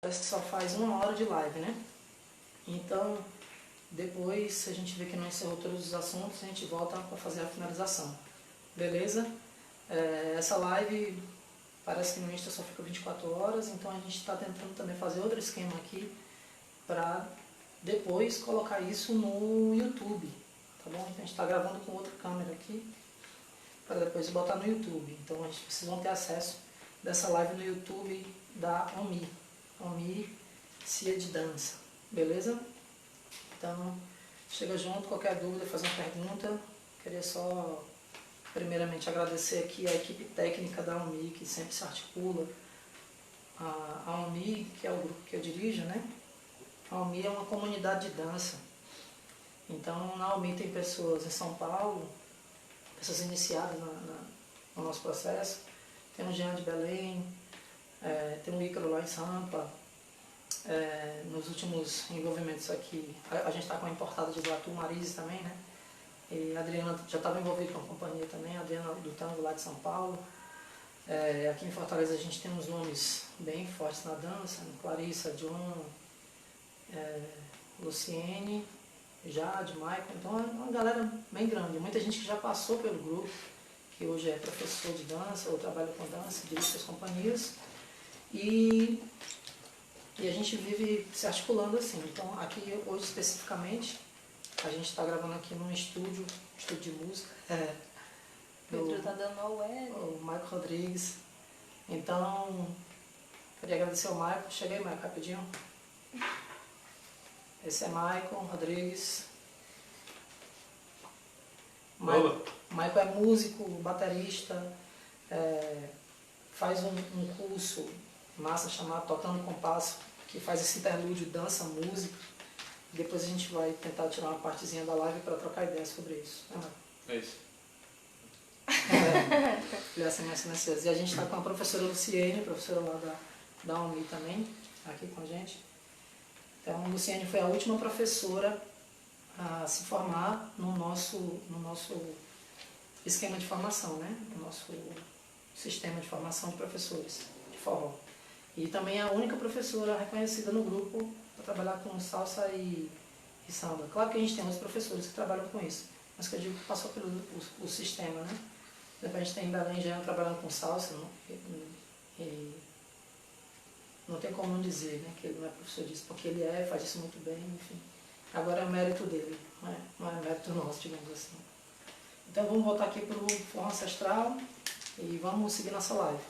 Parece que só faz 1 hora de live, né? Então, depois, se a gente vê que não encerrou todos os assuntos, a gente volta para fazer a finalização. Beleza? Essa live parece que no Insta só fica 24 horas, então a gente está tentando também fazer outro esquema aqui para depois colocar isso no YouTube, tá bom? Então a gente está gravando com outra câmera aqui para depois botar no YouTube. Então vocês vão ter acesso dessa live no YouTube da OMI Cia de Dança, beleza? Então, chega junto, qualquer dúvida, faz uma pergunta. Queria só, primeiramente, agradecer aqui a equipe técnica da OMI, que sempre se articula. A OMI, que é o grupo que eu dirijo, né? A OMI é uma comunidade de dança. Então, na OMI tem pessoas em São Paulo, pessoas iniciadas no nosso processo. Tem o Jean de Belém, tem o Ícaro lá em Sampa. Nos últimos envolvimentos aqui, a gente está com a importada de Iguatu, Marise também, né? E a Adriana já estava envolvida com a companhia também, a Adriana do Tango lá de São Paulo. Aqui em Fortaleza a gente tem uns nomes bem fortes na dança, Clarissa, John, Luciene, Jade, Michael. Então é uma galera bem grande, muita gente que já passou pelo grupo, que hoje é professor de dança ou trabalha com dança, dirige suas companhias. E a gente vive se articulando assim. Então aqui hoje especificamente, a gente está gravando aqui num estúdio de música. Pedro tá dando ao web. O Michael Rodrigues. Então, queria agradecer ao Michael. Cheguei, Michael, rapidinho. Esse é Michael Rodrigues. Michael é músico, baterista, faz um curso massa chamado Tocando Compasso, que faz esse interlúdio dança, música. Depois a gente vai tentar tirar uma partezinha da live para trocar ideias sobre isso. É isso. E a gente está com a professora Luciene, professora lá da OMI também, aqui com a gente. Então, a Luciene foi a última professora a se formar no nosso esquema de formação, né? No nosso sistema de formação de professores de forró. E também é a única professora reconhecida no grupo para trabalhar com salsa e samba. Claro que a gente tem outros professores que trabalham com isso, mas que eu digo que passou pelo o sistema, né? Depois a gente tem em Belém já trabalhando com salsa, e não tem como não dizer, né, que ele não é professor disso, porque ele faz isso muito bem, enfim. Agora é mérito dele, não é mérito nosso, digamos assim. Então vamos voltar aqui para o forró ancestral e vamos seguir nossa live.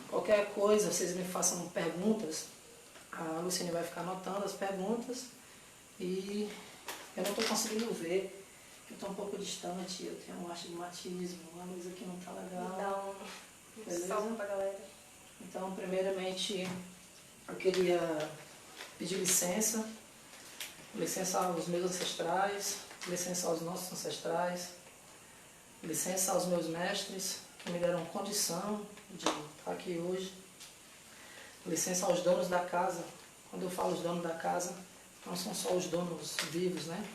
Qualquer coisa, vocês me façam perguntas, a Luciene vai ficar anotando as perguntas e eu não estou conseguindo ver, eu estou um pouco distante, eu tenho um astigmatismo, a luz aqui não está legal. Dá Beleza? salve pra galera. Então, primeiramente, eu queria pedir licença aos meus ancestrais, licença aos nossos ancestrais, licença aos meus mestres que me deram condição de estar aqui hoje, licença aos donos da casa. Quando eu falo os donos da casa, não são só os donos vivos, né?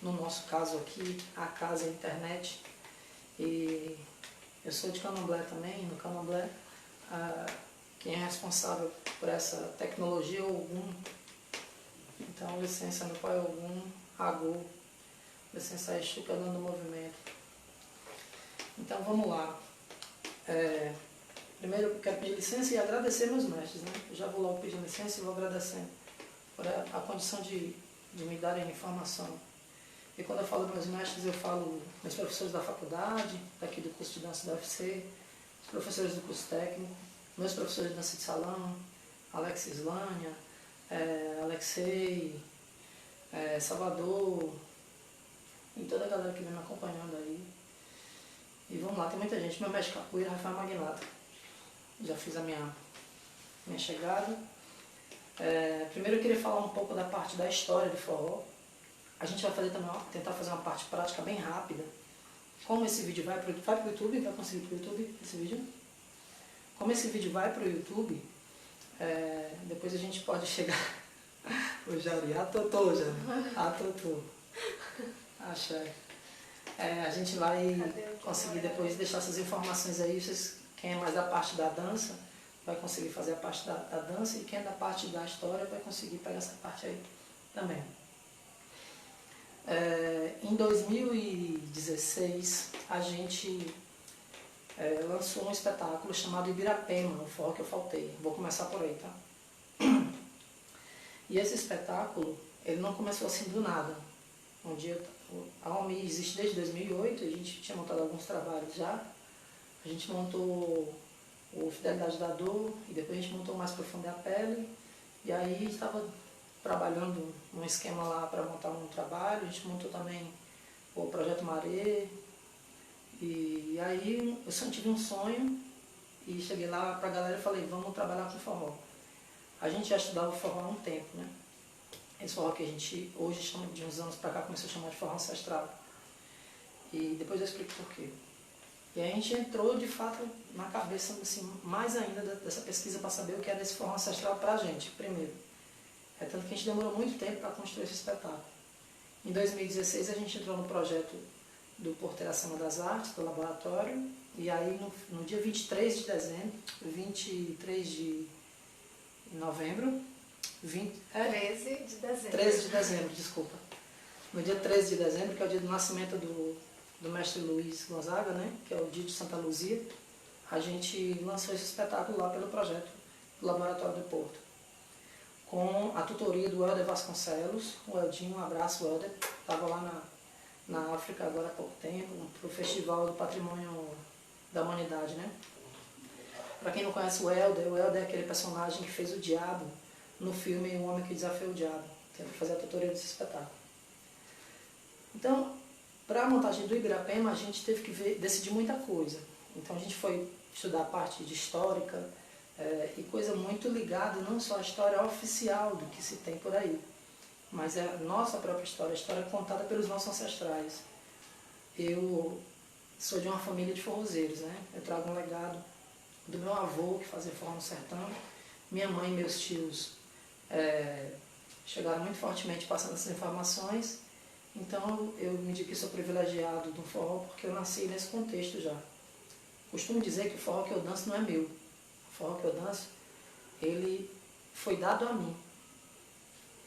No nosso caso aqui, a casa é a internet. E eu sou de Candomblé também, no Candomblé, quem é responsável por essa tecnologia é o Ogum. Então, licença, meu pai é Ogum, Agô, licença Exu, que é o dono do movimento. Então, vamos lá. Primeiro, eu quero pedir licença e agradecer meus mestres, né? Eu já vou logo pedir licença e vou agradecendo por a condição de me darem informação. E quando eu falo meus mestres, eu falo meus professores da faculdade, daqui do curso de dança da UFC, os professores do curso técnico, meus professores de dança de salão, Alex Islânia, Alexei, Salvador, e toda a galera que vem me acompanhando aí. E vamos lá, tem muita gente. Meu mestre capoeira, Rafael Magnato. Já fiz a minha chegada. Primeiro eu queria falar um pouco da parte da história do forró. A gente vai fazer também, tentar fazer uma parte prática bem rápida. Como esse vídeo vai para o YouTube, vai conseguir para o YouTube esse vídeo? Como esse vídeo vai para o YouTube, depois a gente pode chegar... O Jari, Totô. Axé. A gente vai conseguir depois deixar essas informações aí, quem é mais da parte da dança, vai conseguir fazer a parte da dança, e quem é da parte da história vai conseguir pegar essa parte aí também. Em 2016, a gente lançou um espetáculo chamado Ibirapema, o forró que eu faltei. Vou começar por aí, tá? E esse espetáculo, ele não começou assim do nada. Um dia, a OMI existe desde 2008, a gente tinha montado alguns trabalhos já. A gente montou o Fidelidade da Dor, e depois a gente montou Mais Profundo é a Pele. E aí estava trabalhando num esquema lá para montar um trabalho. A gente montou também o Projeto Maré. E aí eu sempre tive um sonho e cheguei lá para a galera e falei, vamos trabalhar com forró. A gente já estudava forró há um tempo, né? Esse forró que a gente hoje chama, de uns anos para cá, começou a chamar de forró ancestral. E depois eu explico por quê. E aí a gente entrou de fato na cabeça, assim, mais ainda dessa pesquisa para saber o que era esse forró ancestral para a gente, primeiro. É tanto que a gente demorou muito tempo para construir esse espetáculo. Em 2016 a gente entrou no projeto do Porteira Acima das Artes, do laboratório, e aí no dia 23 de dezembro, 23 de novembro, 13 de dezembro. 13 de dezembro, desculpa. No dia 13 de dezembro, que é o dia do nascimento do mestre Luiz Gonzaga, né, que é o dia de Santa Luzia, a gente lançou esse espetáculo lá pelo projeto do Laboratório do Porto, com a tutoria do Helder Vasconcelos. O Eldinho, um abraço, Helder, estava lá na África agora há pouco tempo, para o Festival do Patrimônio da Humanidade, né? Para quem não conhece o Helder é aquele personagem que fez o diabo no filme O Homem que Desafiou o Diabo, que é para fazer a tutoria desse espetáculo. Então, para a montagem do Ibirapema, a gente teve que decidir muita coisa. Então a gente foi estudar a parte de histórica e coisa muito ligada não só à história oficial do que se tem por aí, mas é a nossa própria história, a história contada pelos nossos ancestrais. Eu sou de uma família de forrozeiros, né? Eu trago um legado do meu avô, que fazia forró no sertão. Minha mãe e meus tios chegaram muito fortemente passando essas informações. Então eu me digo que sou privilegiado do forró porque eu nasci nesse contexto já. Costumo dizer que o forró que eu danço não é meu. O forró que eu danço, ele foi dado a mim.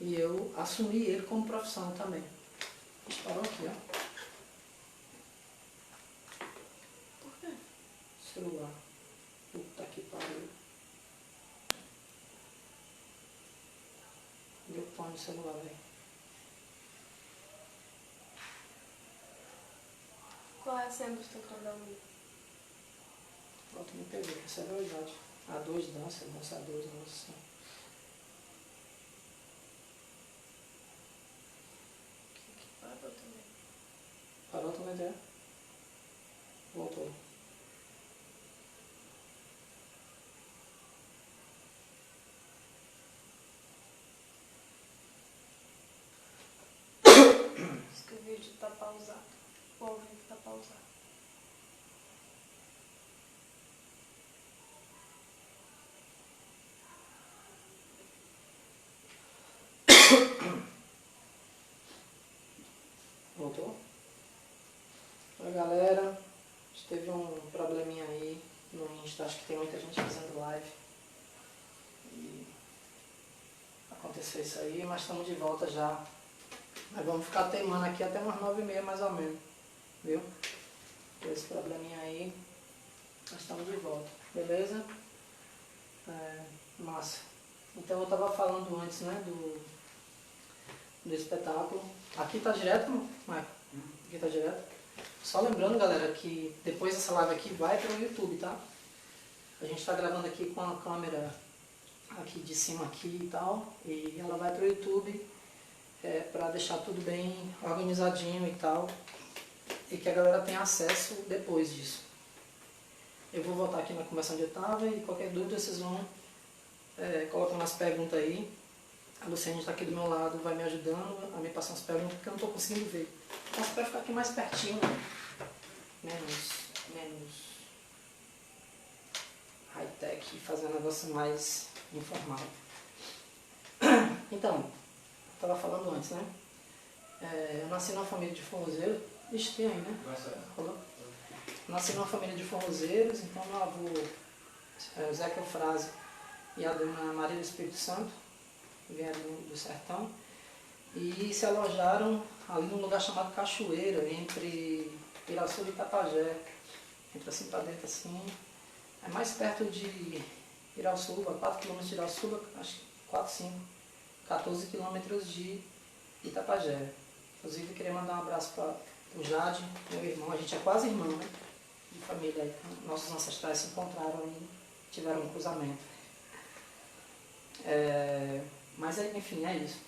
E eu assumi ele como profissão também. A gente parou aqui, ó. Por quê? Celular. Puta que pariu. Deu pão no celular, velho. Qual é a senha do teu canal? Pronto, me pegou, essa é a verdade. A2 dança, dança A2, dança. Parou também. Parou também, já? Voltou. Diz que o vídeo está pausado. O ao vivo está pausado. Voltou? Oi, galera. A gente teve um probleminha aí no Insta. Acho que tem muita gente fazendo live. E aconteceu isso aí, mas estamos de volta já. Nós vamos ficar teimando aqui até umas 9h30 mais ou menos. Viu? Por esse probleminha aí, nós estamos de volta. Beleza? Massa. Então eu estava falando antes, né, do espetáculo. Aqui tá direto, Marco? Aqui tá direto. Só lembrando, galera, que depois dessa live aqui vai para o YouTube, tá? A gente está gravando aqui com a câmera aqui de cima aqui e tal, e ela vai para o YouTube para deixar tudo bem organizadinho e tal, e que a galera tenha acesso depois disso. Eu vou voltar aqui na conversa onde eu estava e qualquer dúvida vocês vão colocando as perguntas aí. A Luciane está aqui do meu lado, vai me ajudando a me passar as perguntas, porque eu não estou conseguindo ver. Então você vai ficar aqui mais pertinho, né? Menos high-tech, fazer um negócio mais informal. Então, eu estava falando antes, né? Eu nasci numa família de forrozeiros. Ixi, tem aí, né? Falou? Nasci numa família de forrozeiros, então meu avô Zeca Eufrásio e a dona Maria do Espírito Santo, que vieram do sertão, e se alojaram ali num lugar chamado Cachoeira, entre Pirassuba e Itapajé, entra assim para dentro assim, é mais perto de Irauçuba, 4 quilômetros de Irauçuba, acho que 4, 5, 14 quilômetros de Itapajé. Inclusive queria mandar um abraço para o Jade, meu irmão, a gente é quase irmão, né? De família, nossos ancestrais se encontraram e tiveram um cruzamento. Mas enfim, é isso.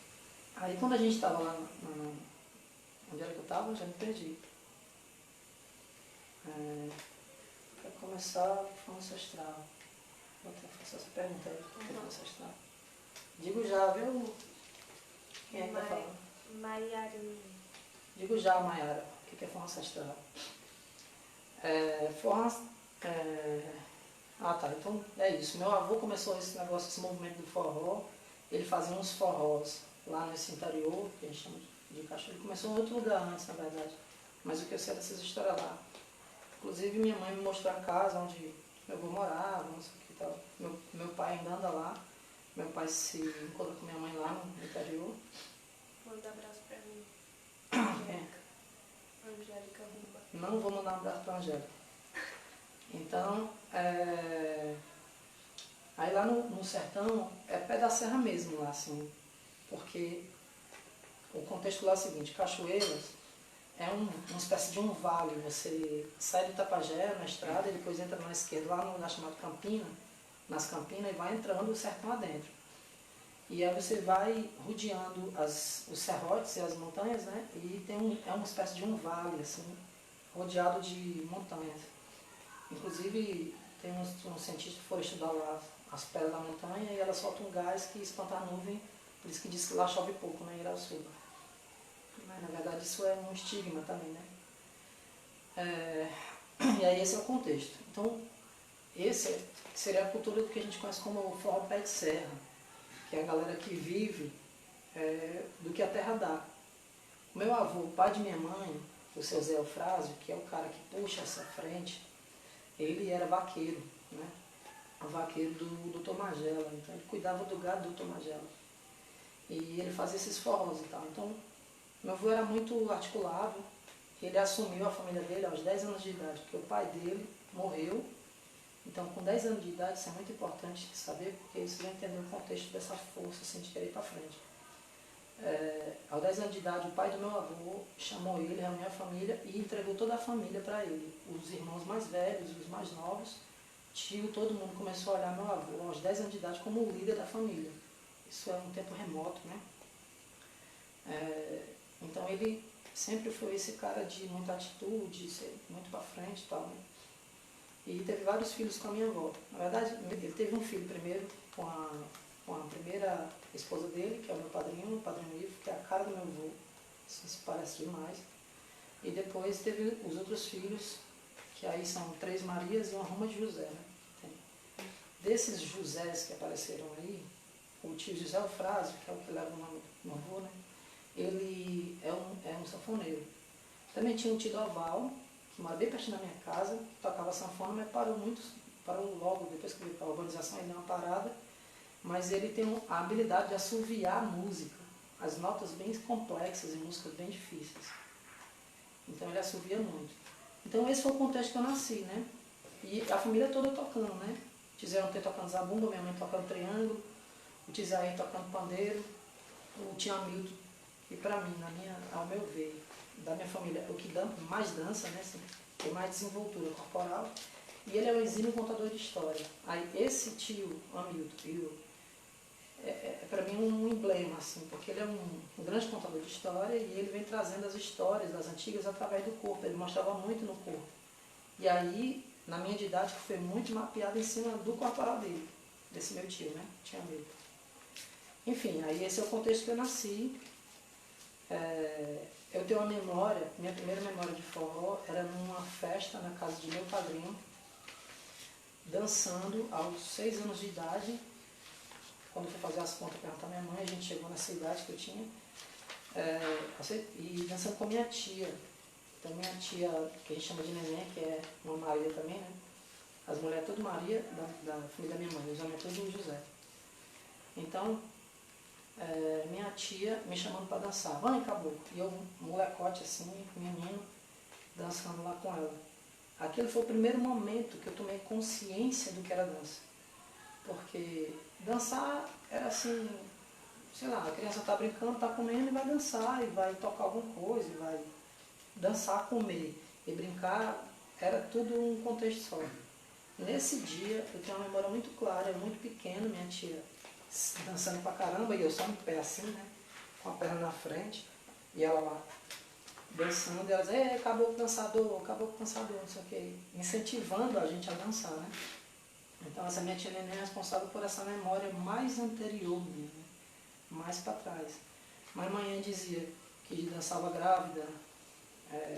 Aí quando a gente estava lá, onde era que eu estava, já me perdi. Para começar, foi ancestral. Vou até fazer essa pergunta aí, o que foi ancestral? Digo já, viu? Quem é que vai falar? Maiara. Digo já, Maiara, o que é forma ancestral? Tá, então é isso. Meu avô começou esse negócio, esse movimento do forró. Ele fazia uns forrós lá nesse interior, que a gente chama de Cachoeira. Ele começou em outro lugar antes, na verdade. Mas o que eu sei dessas histórias lá. Inclusive minha mãe me mostrou a casa onde meu avô morava, não sei o que tal. Meu pai ainda anda lá. Meu pai se encontra com minha mãe lá no interior. Manda abraço pra mim. Angélica Rumba. Não vou mandar um abraço para a Angélica. Então, aí lá no sertão é pé da serra mesmo lá, assim, porque o contexto lá é o seguinte, Cachoeiras é uma espécie de um vale, você sai do Itapajé na estrada e depois entra na esquerda lá num lugar chamado Campina, nas Campinas, e vai entrando o sertão adentro. E aí você vai rodeando os serrotes e as montanhas, né? E é uma espécie de um vale, assim, rodeado de montanhas. Inclusive, tem uns cientistas que foram estudar lá as pedras da montanha e elas soltam um gás que espanta a nuvem, por isso que diz que lá chove pouco, né, em Irauçuba. Mas, na verdade, isso é um estigma também, né? E aí esse é o contexto. Então, esse seria a cultura do que a gente conhece como forró pé de serra, que é a galera que vive do que a terra dá. O meu avô, o pai de minha mãe, o seu Zé Eufrásio, que é o cara que puxa essa frente, ele era vaqueiro, né? O vaqueiro do Dr. Magela, então ele cuidava do gado do Dr. Magela. E ele fazia esses forrós e tal. Então, meu avô era muito articulado, ele assumiu a família dele aos 10 anos de idade, porque o pai dele morreu. Então, com 10 anos de idade, isso é muito importante saber, porque você vai entender o contexto dessa força assim, de querer ir para frente. Aos 10 anos de idade, o pai do meu avô chamou ele, reuniu a família e entregou toda a família para ele. Os irmãos mais velhos, os mais novos, tio, todo mundo começou a olhar meu avô aos 10 anos de idade como o líder da família. Isso é um tempo remoto, né? Então ele sempre foi esse cara de muita atitude, ser muito para frente e tal, né? E teve vários filhos com a minha avó. Na verdade, ele teve um filho primeiro com a primeira esposa dele, que é o meu padrinho, o padrinho Ivo, que é a cara do meu avô, assim, se parece demais. E depois teve os outros filhos, que aí são 3 Marias e uma Roma de José, né? Desses Josés que apareceram aí, o tio José Eufrásio, que é o que leva o nome do meu avô, né? Ele é um sanfoneiro. Também tinha um tio Doval, que mora bem pertinho da minha casa, que tocava sanfona, mas parou logo, depois que veio para a urbanização, ele deu uma parada. Mas ele tem a habilidade de assoviar a música, as notas bem complexas e músicas bem difíceis. Então ele assovia muito. Então esse foi o contexto que eu nasci, né? E a família toda tocando, né? O tio Zé Antônio tocando zabumba, minha mãe tocando triângulo, o tio Zé tocando pandeiro, o tio Hamilton, e para mim, ao meu ver, da minha família, o que mais dança, né? Assim, tem mais desenvoltura corporal, e ele é um exímio contador de história. Aí esse tio Hamilton, para mim um emblema, assim, porque ele é um grande contador de história e ele vem trazendo as histórias das antigas através do corpo, ele mostrava muito no corpo. E aí, na minha didática, foi muito mapeado em cima do corporal dele, desse meu tio, né? Tinha medo. Enfim, aí esse é o contexto que eu nasci. Eu tenho uma memória, minha primeira memória de forró era numa festa na casa de meu padrinho, dançando aos 6 anos de idade. Quando eu fui fazer as contas para perguntar à minha mãe, a gente chegou nessa idade que eu tinha, e dançando com minha tia. Então minha tia, que a gente chama de neném, que é uma Maria também, né? As mulheres tudo Maria, da família da minha mãe, os homens tudo José. Então, minha tia me chamando para dançar. Vai, caboclo. E eu, molecote assim, menino, dançando lá com ela. Aquele foi o primeiro momento que eu tomei consciência do que era dança. Porque dançar era assim, sei lá, a criança está brincando, está comendo e vai dançar, e vai tocar alguma coisa, e vai dançar, comer e brincar, era tudo um contexto só. Nesse dia, eu tenho uma memória muito clara, eu muito pequeno, minha tia dançando pra caramba, e eu só em pé assim, né, com a perna na frente, e ela lá dançando, e ela dizia, caboclo dançador, não sei o que, incentivando a gente a dançar, né. Então essa minha tia Neném é responsável por essa memória mais anterior minha, né? Mais para trás. Mas manhã dizia que dançava grávida,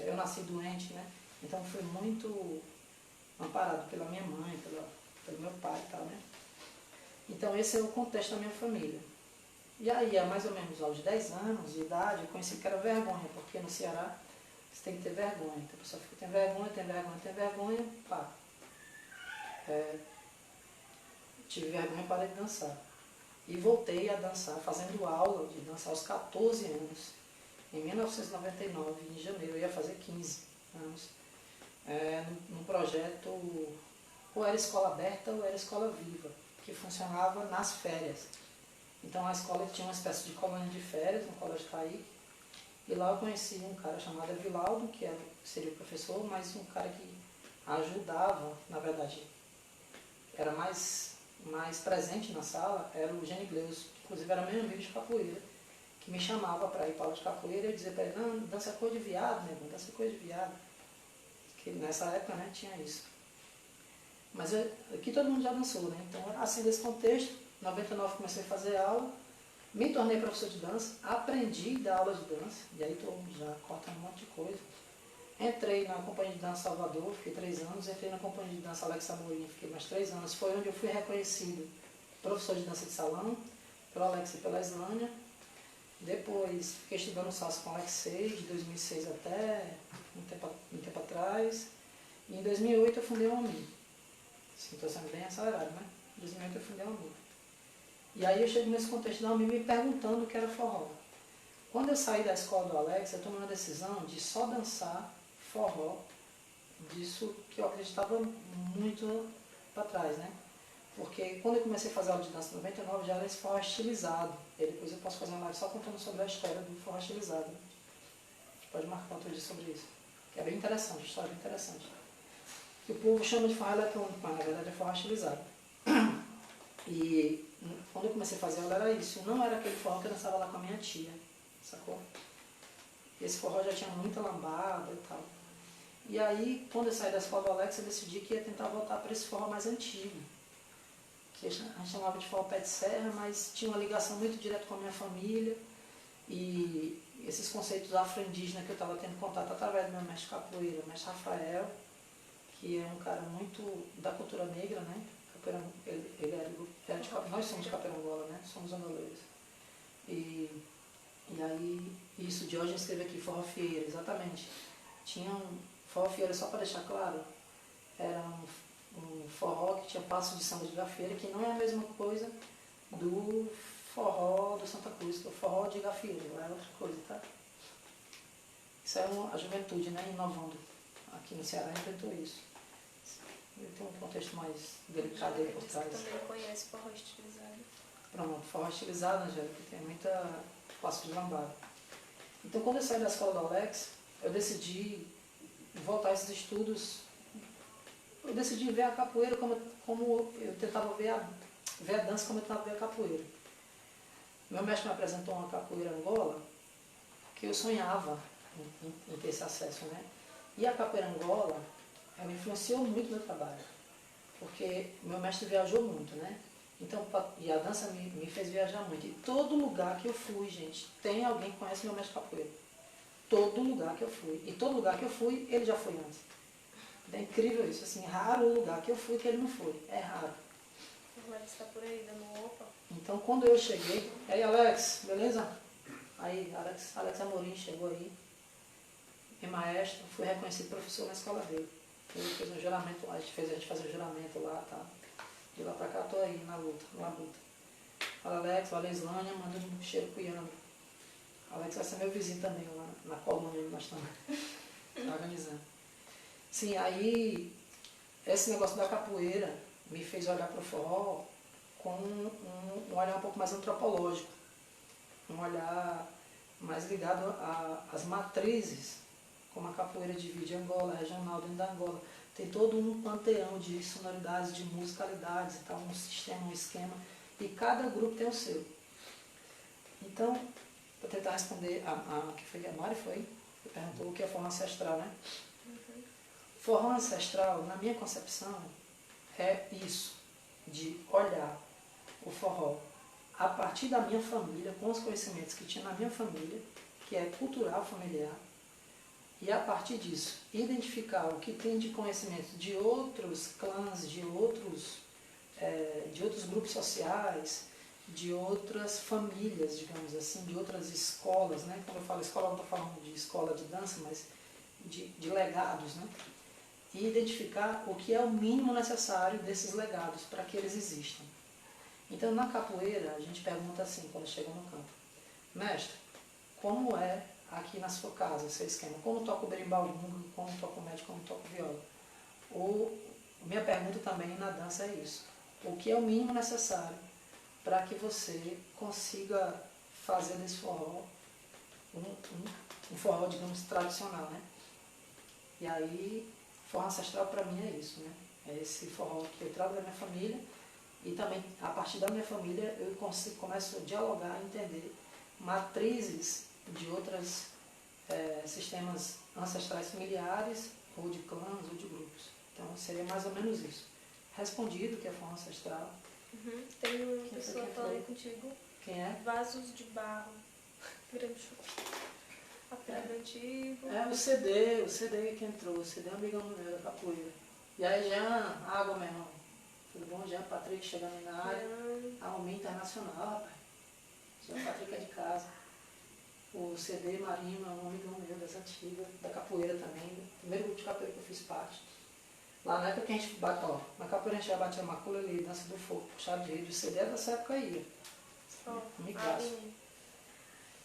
eu nasci doente, né? Então fui muito amparado pela minha mãe, pelo meu pai e tal, né? Então esse é o contexto da minha família. E aí, há mais ou menos aos 10 anos de idade, eu conheci que era vergonha, porque no Ceará você tem que ter vergonha. Então a pessoa fica, tem vergonha, pá. Tive vergonha e parei de dançar. E voltei a dançar, fazendo aula de dançar aos 14 anos. Em 1999, em janeiro, eu ia fazer 15 anos. Num projeto, ou era escola aberta ou era escola viva, que funcionava nas férias. Então a escola tinha uma espécie de colônia de férias, no Colégio Caíque. E lá eu conheci um cara chamado Evilaldo, que seria o professor, mas um cara que ajudava, na verdade, era mais presente na sala, era o Genigleus, que inclusive era meu amigo de capoeira, que me chamava para ir para aula de capoeira e eu dizia para ele, não, dança coisa de viado, né, dança coisa de viado. Que nessa época, né, tinha isso. Mas aqui todo mundo já dançou, né, então assim desse contexto, em 99 comecei a fazer aula, me tornei professor de dança, aprendi a dar aula de dança, e aí estou já cortando um monte de coisa. Entrei na Companhia de Dança Salvador, fiquei 3 anos, entrei na Companhia de Dança Alex Amorim, fiquei mais 3 anos. Foi onde eu fui reconhecido professor de dança de salão, pelo Alex e pela Islânia. Depois fiquei estudando salsa com o Alexei, de 2006 até um tempo atrás. E em 2008 eu fundei a OMI. Estou sendo bem acelerado, né? Em 2008 eu fundei a OMI. E aí eu chego nesse contexto da OMI me perguntando o que era forró. Quando eu saí da escola do Alex, eu tomei uma decisão de só dançar forró, disso que eu acreditava muito para trás, né? Porque quando eu comecei a fazer aula de dança em 99, já era esse forró estilizado. E depois eu posso fazer uma live só contando sobre a história do forró estilizado. Né? A gente pode marcar outro dia sobre isso. Que é bem interessante, a história é bem interessante. Que o povo chama de forró eletrônico, mas na verdade é forró estilizado. E quando eu comecei a fazer aula era isso. Não era aquele forró que eu dançava lá com a minha tia, sacou? Esse forró já tinha muita lambada e tal. E aí, quando eu saí da escola do Alex, eu decidi que ia tentar voltar para esse forró mais antigo. Que a gente chamava de forró pé de serra, mas tinha uma ligação muito direta com a minha família. E esses conceitos afro-indígenas que eu estava tendo contato através do meu mestre capoeira, o mestre Rafael, que é um cara muito da cultura negra, né? Capoeira, ele era de capoeira, nós somos de Caperangola, né? Somos angoleiros. E aí, isso, de hoje eu escrevi aqui, forró fieira, exatamente. Tinha forró fieira, só para deixar claro, era um forró que tinha passo de samba de gafieira, que não é a mesma coisa do forró do Santa Cruz, que é o forró de gafieira, é outra coisa, tá? Isso é a juventude, né, inovando. Aqui no Ceará inventou isso. Tem um contexto mais delicado aí por trás. Você também conhece forró estilizado? Pronto, forró estilizado, Angélica, que tem muita passo de lambada. Então, quando eu saí da escola do Alex, eu decidi voltar a esses estudos. Eu decidi ver a capoeira como eu tentava ver a dança como eu tentava ver a capoeira. Meu mestre me apresentou uma capoeira Angola, que eu sonhava em ter esse acesso, né? E a capoeira Angola, ela influenciou muito meu trabalho, porque meu mestre viajou muito, né? Então, e a dança me fez viajar muito. E todo lugar que eu fui, gente, tem alguém que conhece meu mestre capoeira. Todo lugar que eu fui. E todo lugar que eu fui, ele já foi antes. É incrível isso, assim, raro o lugar que eu fui que ele não foi. É raro. O Alex está por aí, dando opa. Então, quando eu cheguei, e aí, Alex, beleza? Aí, Alex Amorim chegou aí, meu maestro, fui reconhecido professor na escola dele. Ele fez um juramento lá, a gente fazer um juramento lá, tá? De lá pra cá tô aí na luta, na luta. Fala Alex, valeu Islânia, manda um cheiro pro Iano. Alex vai ser meu vizinho também lá na colônia onde nós estamos organizando. Sim, aí esse negócio da capoeira me fez olhar para o forró com um olhar um pouco mais antropológico, um olhar mais ligado às matrizes, como a capoeira divide Angola, regional dentro da Angola. Tem todo um panteão de sonoridades, de musicalidades e tal, um sistema, um esquema, e cada grupo tem o seu. Então, para tentar responder que foi a Mari, que perguntou o que é forró ancestral, né? Uhum. Forró ancestral, na minha concepção, é isso, de olhar o forró a partir da minha família, com os conhecimentos que tinha na minha família, que é cultural, familiar, e a partir disso, identificar o que tem de conhecimento de outros clãs, de outros grupos sociais, de outras famílias, digamos assim, de outras escolas, né? Quando eu falo escola, não estou falando de escola de dança, mas de legados, né? E identificar o que é o mínimo necessário desses legados para que eles existam. Então, na capoeira, a gente pergunta assim, quando chega no campo: mestre, como é aqui na sua casa, o seu esquema? Como toca o berimbau, como toca o médio, como toca o viola? Minha pergunta também na dança é isso: o que é o mínimo necessário para que você consiga fazer desse forró um forró, digamos, tradicional, né? E aí, forró ancestral para mim é isso, né? É esse forró que eu trago da minha família, e também, a partir da minha família, eu começo a dialogar, entender matrizes de outros sistemas ancestrais familiares, ou de clãs, ou de grupos. Então, seria mais ou menos isso. Respondido que é forró ancestral. Uhum. Tem uma pessoa falando contigo. Quem é? Vasos de barro. Grande show. Apelido antigo. É o CD que entrou, o CD é um amigão meu da capoeira. E aí, Jean, água, meu irmão. Tudo bom, Jean Patrick chegando aí na área. Arrumei internacional, rapaz. Jean Patrick é de casa. O CD Marinho é um amigão meu das antigas, da capoeira também, do primeiro grupo de capoeira que eu fiz parte. Lá na época que a gente bate, ó, na capoeira a gente já batia macula ali, dança do fogo, puxado de rede, o CD é dessa época aí. Ó, Amigaço.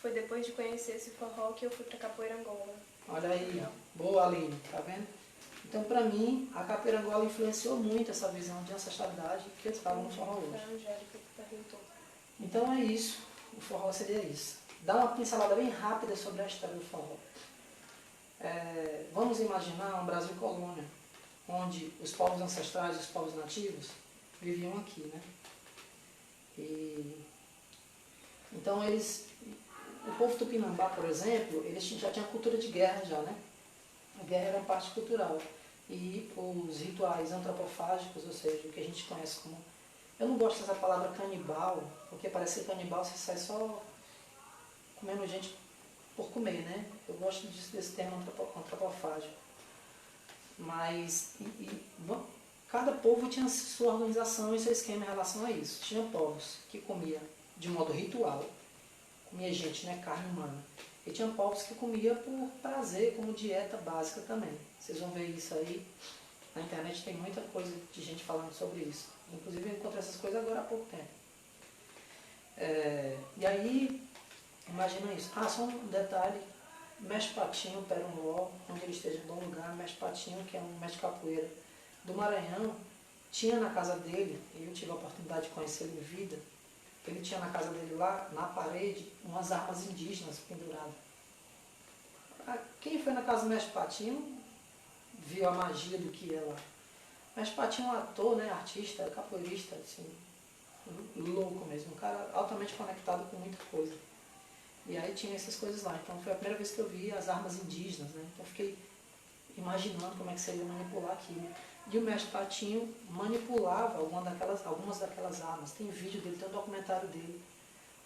foi depois de conhecer esse forró que eu fui pra Capoeira Angola. Olha aí, boa Aline, tá vendo? Então, para mim, a capoeira Angola influenciou muito essa visão de ancestralidade que eu trago no forró Foi a hoje. Angélica que perguntou. Então é isso, o forró seria isso. Dá uma pincelada bem rápida sobre a história do forró. Vamos imaginar um Brasil colônia, onde os povos ancestrais, os povos nativos, viviam aqui, né? Então o povo tupinambá, por exemplo, eles já tinham cultura de guerra já, né? A guerra era uma parte cultural. E os rituais antropofágicos, ou seja, o que a gente conhece como... Eu não gosto dessa palavra canibal, porque parece que canibal você sai só comendo gente por comer, né? Eu gosto desse termo antropofágico. Mas cada povo tinha sua organização e seu esquema em relação a isso. Tinha povos que comiam de modo ritual, comia gente, né, carne humana. E tinha povos que comia por prazer, como dieta básica também. Vocês vão ver isso aí. Na internet tem muita coisa de gente falando sobre isso. Inclusive eu encontrei essas coisas agora há pouco tempo. E aí, imagina isso. Só um detalhe. Mestre Patinho, Perunló, onde ele esteja em bom lugar, Mestre Patinho, que é um mestre capoeira do Maranhão, tinha na casa dele, e eu tive a oportunidade de conhecê-lo em vida, ele tinha na casa dele lá, na parede, umas armas indígenas penduradas. Quem foi na casa do Mestre Patinho viu a magia do que é lá. Mestre Patinho é um ator, né, artista, capoeirista, assim, louco mesmo, um cara altamente conectado com muita coisa. E aí tinha essas coisas lá. Então foi a primeira vez que eu vi as armas indígenas, né? Então eu fiquei imaginando como é que seria manipular aquilo. E o mestre Patinho manipulava algumas daquelas armas. Tem vídeo dele, tem um documentário dele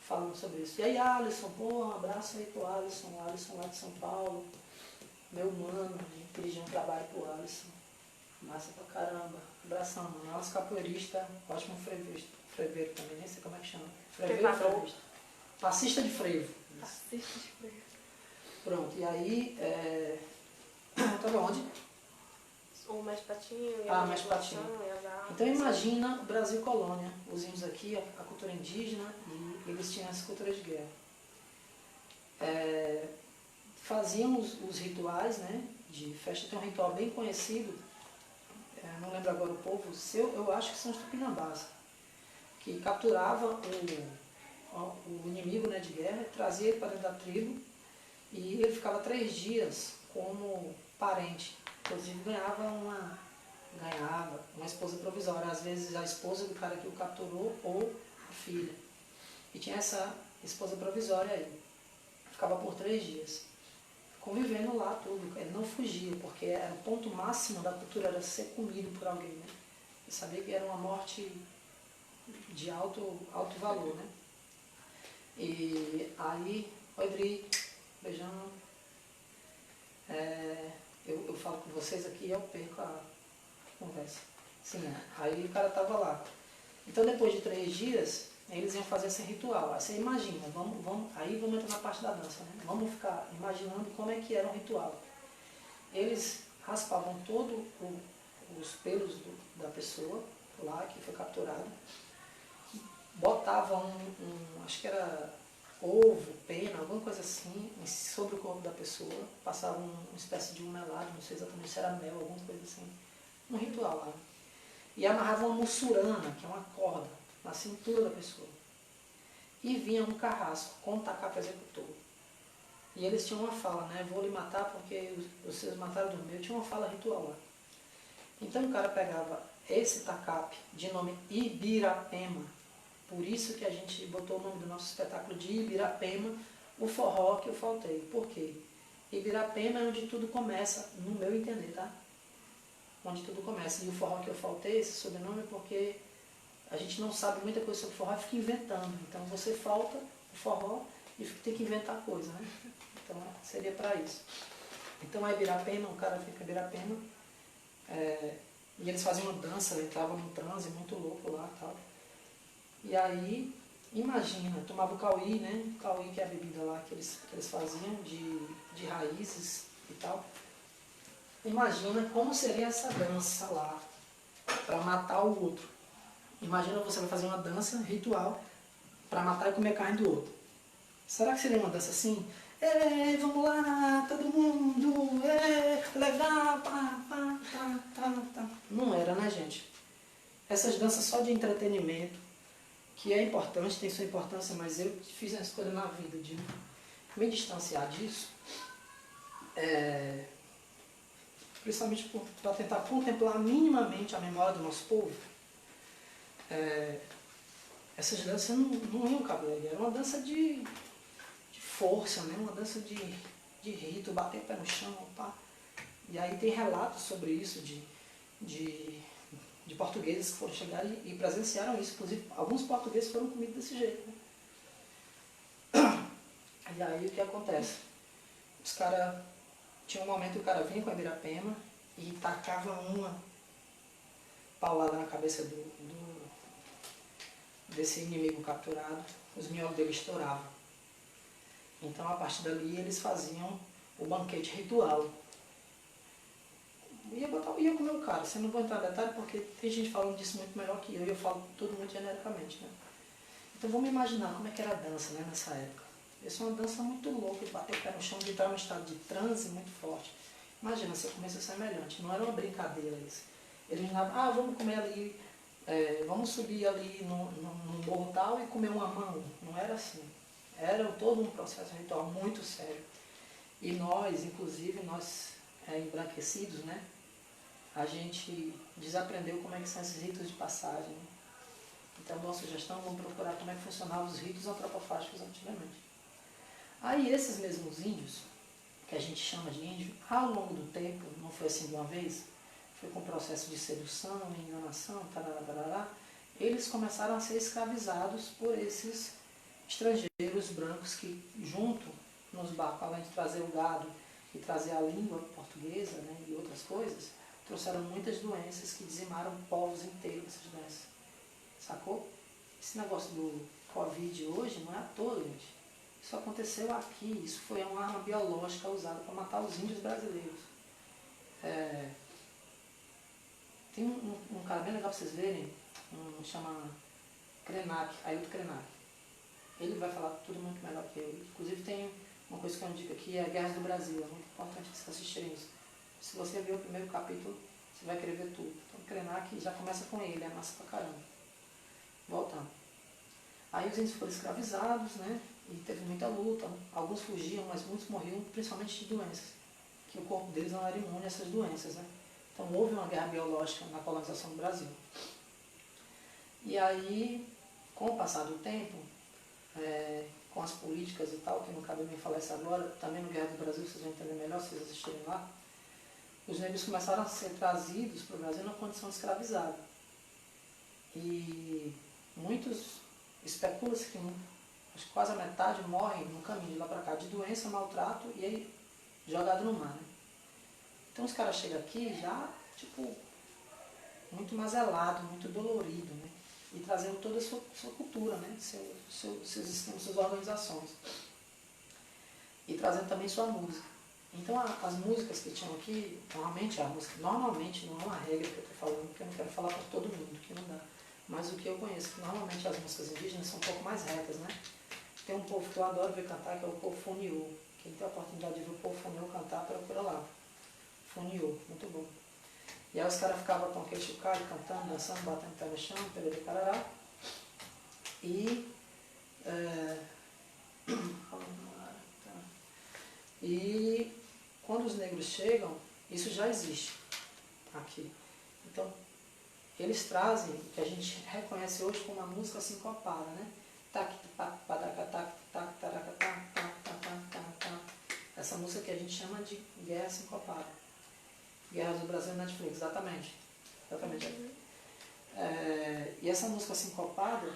falando sobre isso. E aí, Alisson, um abraço aí pro Alisson lá de São Paulo, meu mano, dirigindo um trabalho pro Alisson. Massa pra caramba. Abração, mano. Alisson capoeirista, ótimo freveiro também, nem sei como é que chama. Freveiro ou freveirista? Passista de frevo. Passista de frevo. Pronto, e aí, estava onde? O mais patinho e Ah, a mais patinho. e as armas. Então imagina o Brasil colônia, os índios aqui, a cultura indígena, e eles tinham essa cultura de guerra. Faziam os rituais, né, de festa. Tem um ritual bem conhecido, não lembro agora o povo, eu acho que são os tupinambás, que capturava o inimigo, né, de guerra, trazia ele para dentro da tribo e ele ficava 3 dias como parente. Inclusive ganhava uma esposa provisória, às vezes a esposa do cara que o capturou ou a filha. E tinha essa esposa provisória aí. Ficava por 3 dias, convivendo lá tudo. Ele não fugia, porque era o ponto máximo da cultura, era ser comido por alguém, né? Ele sabia que era uma morte de alto valor, né? E aí, oi Dri, beijão. Eu falo com vocês aqui e eu perco a conversa. Sim, aí o cara tava lá. Então depois de 3 dias, eles iam fazer esse ritual. Aí você imagina, aí vamos entrar na parte da dança, né? Vamos ficar imaginando como é que era um ritual. Eles raspavam todos os pelos da pessoa lá que foi capturada, botavam acho que era ovo, pena, alguma coisa assim, sobre o corpo da pessoa, passavam uma espécie de melado, não sei exatamente se era mel, alguma coisa assim, um ritual lá. E amarravam uma mussurana, que é uma corda, na cintura da pessoa. E vinha um carrasco com um tacape executor. E eles tinham uma fala, né? Vou lhe matar porque vocês mataram do meu. Tinha uma fala ritual lá. Então o cara pegava esse tacape de nome Ibirapema. Por isso que a gente botou o nome do nosso espetáculo de Ibirapema, o forró que eu faltei. Por quê? Ibirapema é onde tudo começa, no meu entender, tá? Onde tudo começa. E o forró que eu faltei, esse sobrenome, é porque a gente não sabe muita coisa sobre forró e fica inventando. Então você falta o forró e tem que inventar coisa, né? Então seria para isso. Então a Ibirapema, o cara fica em Ibirapema, e eles faziam uma dança, entravam num transe muito louco lá e tal. E aí, imagina, tomava o cauí, né? O cauí que é a bebida lá que eles faziam de raízes e tal. Imagina como seria essa dança lá, para matar o outro. Imagina você vai fazer uma dança ritual para matar e comer carne do outro. Será que seria uma dança assim? Vamos lá, todo mundo, legal, pá, pá, tá. Não era, né, gente? Essas danças só de entretenimento, que é importante, tem sua importância, mas eu fiz a escolha na vida de me distanciar disso, principalmente para tentar contemplar minimamente a memória do nosso povo. Essas danças não iam caber, era uma dança de força, né? Uma dança de rito, bater o pé no chão, pá. E aí tem relatos sobre isso de portugueses que foram chegar e presenciaram isso. Inclusive, alguns portugueses foram comidos desse jeito, né? E aí o que acontece? Os caras, tinha um momento que o cara vinha com a Ibirapema e tacava uma paulada na cabeça desse inimigo capturado, os miolos dele estouravam. Então, a partir dali, eles faziam o banquete ritual. Ia comer o cara, você não vou entrar em detalhe porque tem gente falando disso muito melhor que eu e eu falo tudo muito genericamente, né? Então, vamos imaginar como é que era a dança, né, nessa época. Isso é uma dança muito louca, de bater o pé no chão, de entrar num estado de transe muito forte. Imagina, você começa semelhante, não era uma brincadeira isso. Eles não, vamos comer ali, vamos subir ali no morro tal e comer uma mão. Não era assim. Era todo um processo ritual muito sério. E nós, inclusive, embranquecidos, né? A gente desaprendeu como é que são esses ritos de passagem. Né? Então, boa sugestão, vamos procurar como é que funcionavam os ritos antropofágicos antigamente. Aí, esses mesmos índios, que a gente chama de índio, ao longo do tempo, não foi assim de uma vez, foi com o processo de sedução, enganação, tarará, eles começaram a ser escravizados por esses estrangeiros brancos que, junto nos barcos, além de trazer o gado e trazer a língua portuguesa, né, e outras coisas, trouxeram muitas doenças que dizimaram povos inteiros, essas doenças. Sacou? Esse negócio do Covid hoje não é à toa, gente. Isso aconteceu aqui, isso foi uma arma biológica usada para matar os índios brasileiros. Tem um cara bem legal para vocês verem, chama Krenak, Ailton Krenak. Ele vai falar tudo muito melhor que eu. Inclusive tem uma coisa que eu indico aqui, é Guerras do Brasil. É muito importante vocês assistirem isso. Se você ver o primeiro capítulo, você vai querer ver tudo. Então o Krenak já começa com ele, é massa pra caramba. Voltando. Aí os índios foram escravizados, né? E teve muita luta. Alguns fugiam, mas muitos morriam, principalmente de doenças. Que o corpo deles não era imune a essas doenças, né? Então houve uma guerra biológica na colonização do Brasil. E aí, com o passar do tempo, com as políticas e tal, que não cabe nem falar isso agora, também no Guerra do Brasil, vocês vão entender melhor se vocês assistirem lá, os negros começaram a ser trazidos para o Brasil na condição de escravizado. E muitos especulam-se que acho que quase a metade morrem no caminho de lá para cá de doença, maltrato e aí jogado no mar, né? Então os caras chegam aqui já, tipo, muito mazelado, muito dolorido, né? E trazendo toda a sua cultura, né? Seus sistemas, suas organizações. E trazendo também sua música. Então as músicas que tinham aqui, normalmente não é uma regra que eu estou falando, porque eu não quero falar por todo mundo, que não dá. Mas o que eu conheço, que normalmente as músicas indígenas são um pouco mais retas, né? Tem um povo que eu adoro ver cantar, que é o povo Funiô. Quem tem a oportunidade de ver o povo Funiô cantar, procura lá. Funiô, muito bom. E aí os caras ficavam com aquele chocalho, cantando, dançando, batendo o pé no chão, perere carará. E quando os negros chegam, isso já existe aqui. Então, eles trazem o que a gente reconhece hoje como uma música sincopada, né? Essa música que a gente chama de guerra sincopada. Guerras do Brasil na Netflix, exatamente. E essa música sincopada,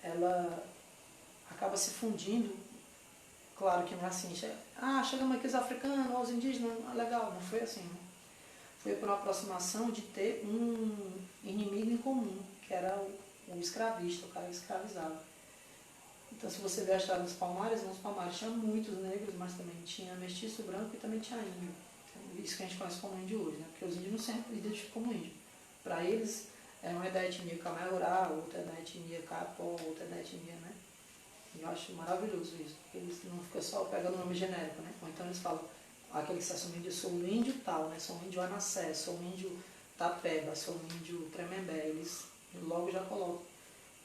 ela acaba se fundindo. Claro que não é assim, chegamos aqui os africanos, os indígenas, legal, não foi assim, né? Foi por uma aproximação de ter um inimigo em comum, que era o escravista, o cara escravizado. Então, se você ver a história dos Palmares, nos Palmares tinha muitos negros, mas também tinha mestiço branco e também tinha índio. Isso que a gente conhece como índio hoje, né? Porque os índios não sempre identificam como índio. Para eles, um é da etnia Camaiorá, outro é da etnia Capó, outro é da etnia, né? E eu acho maravilhoso isso, porque eles não ficam só pegando o nome genérico, né? Ou então eles falam, aquele que se assume índio, sou um índio tal, né? Sou um índio Anassé, sou um índio Tapeba, sou um índio Tremembé. Eles logo já colocam,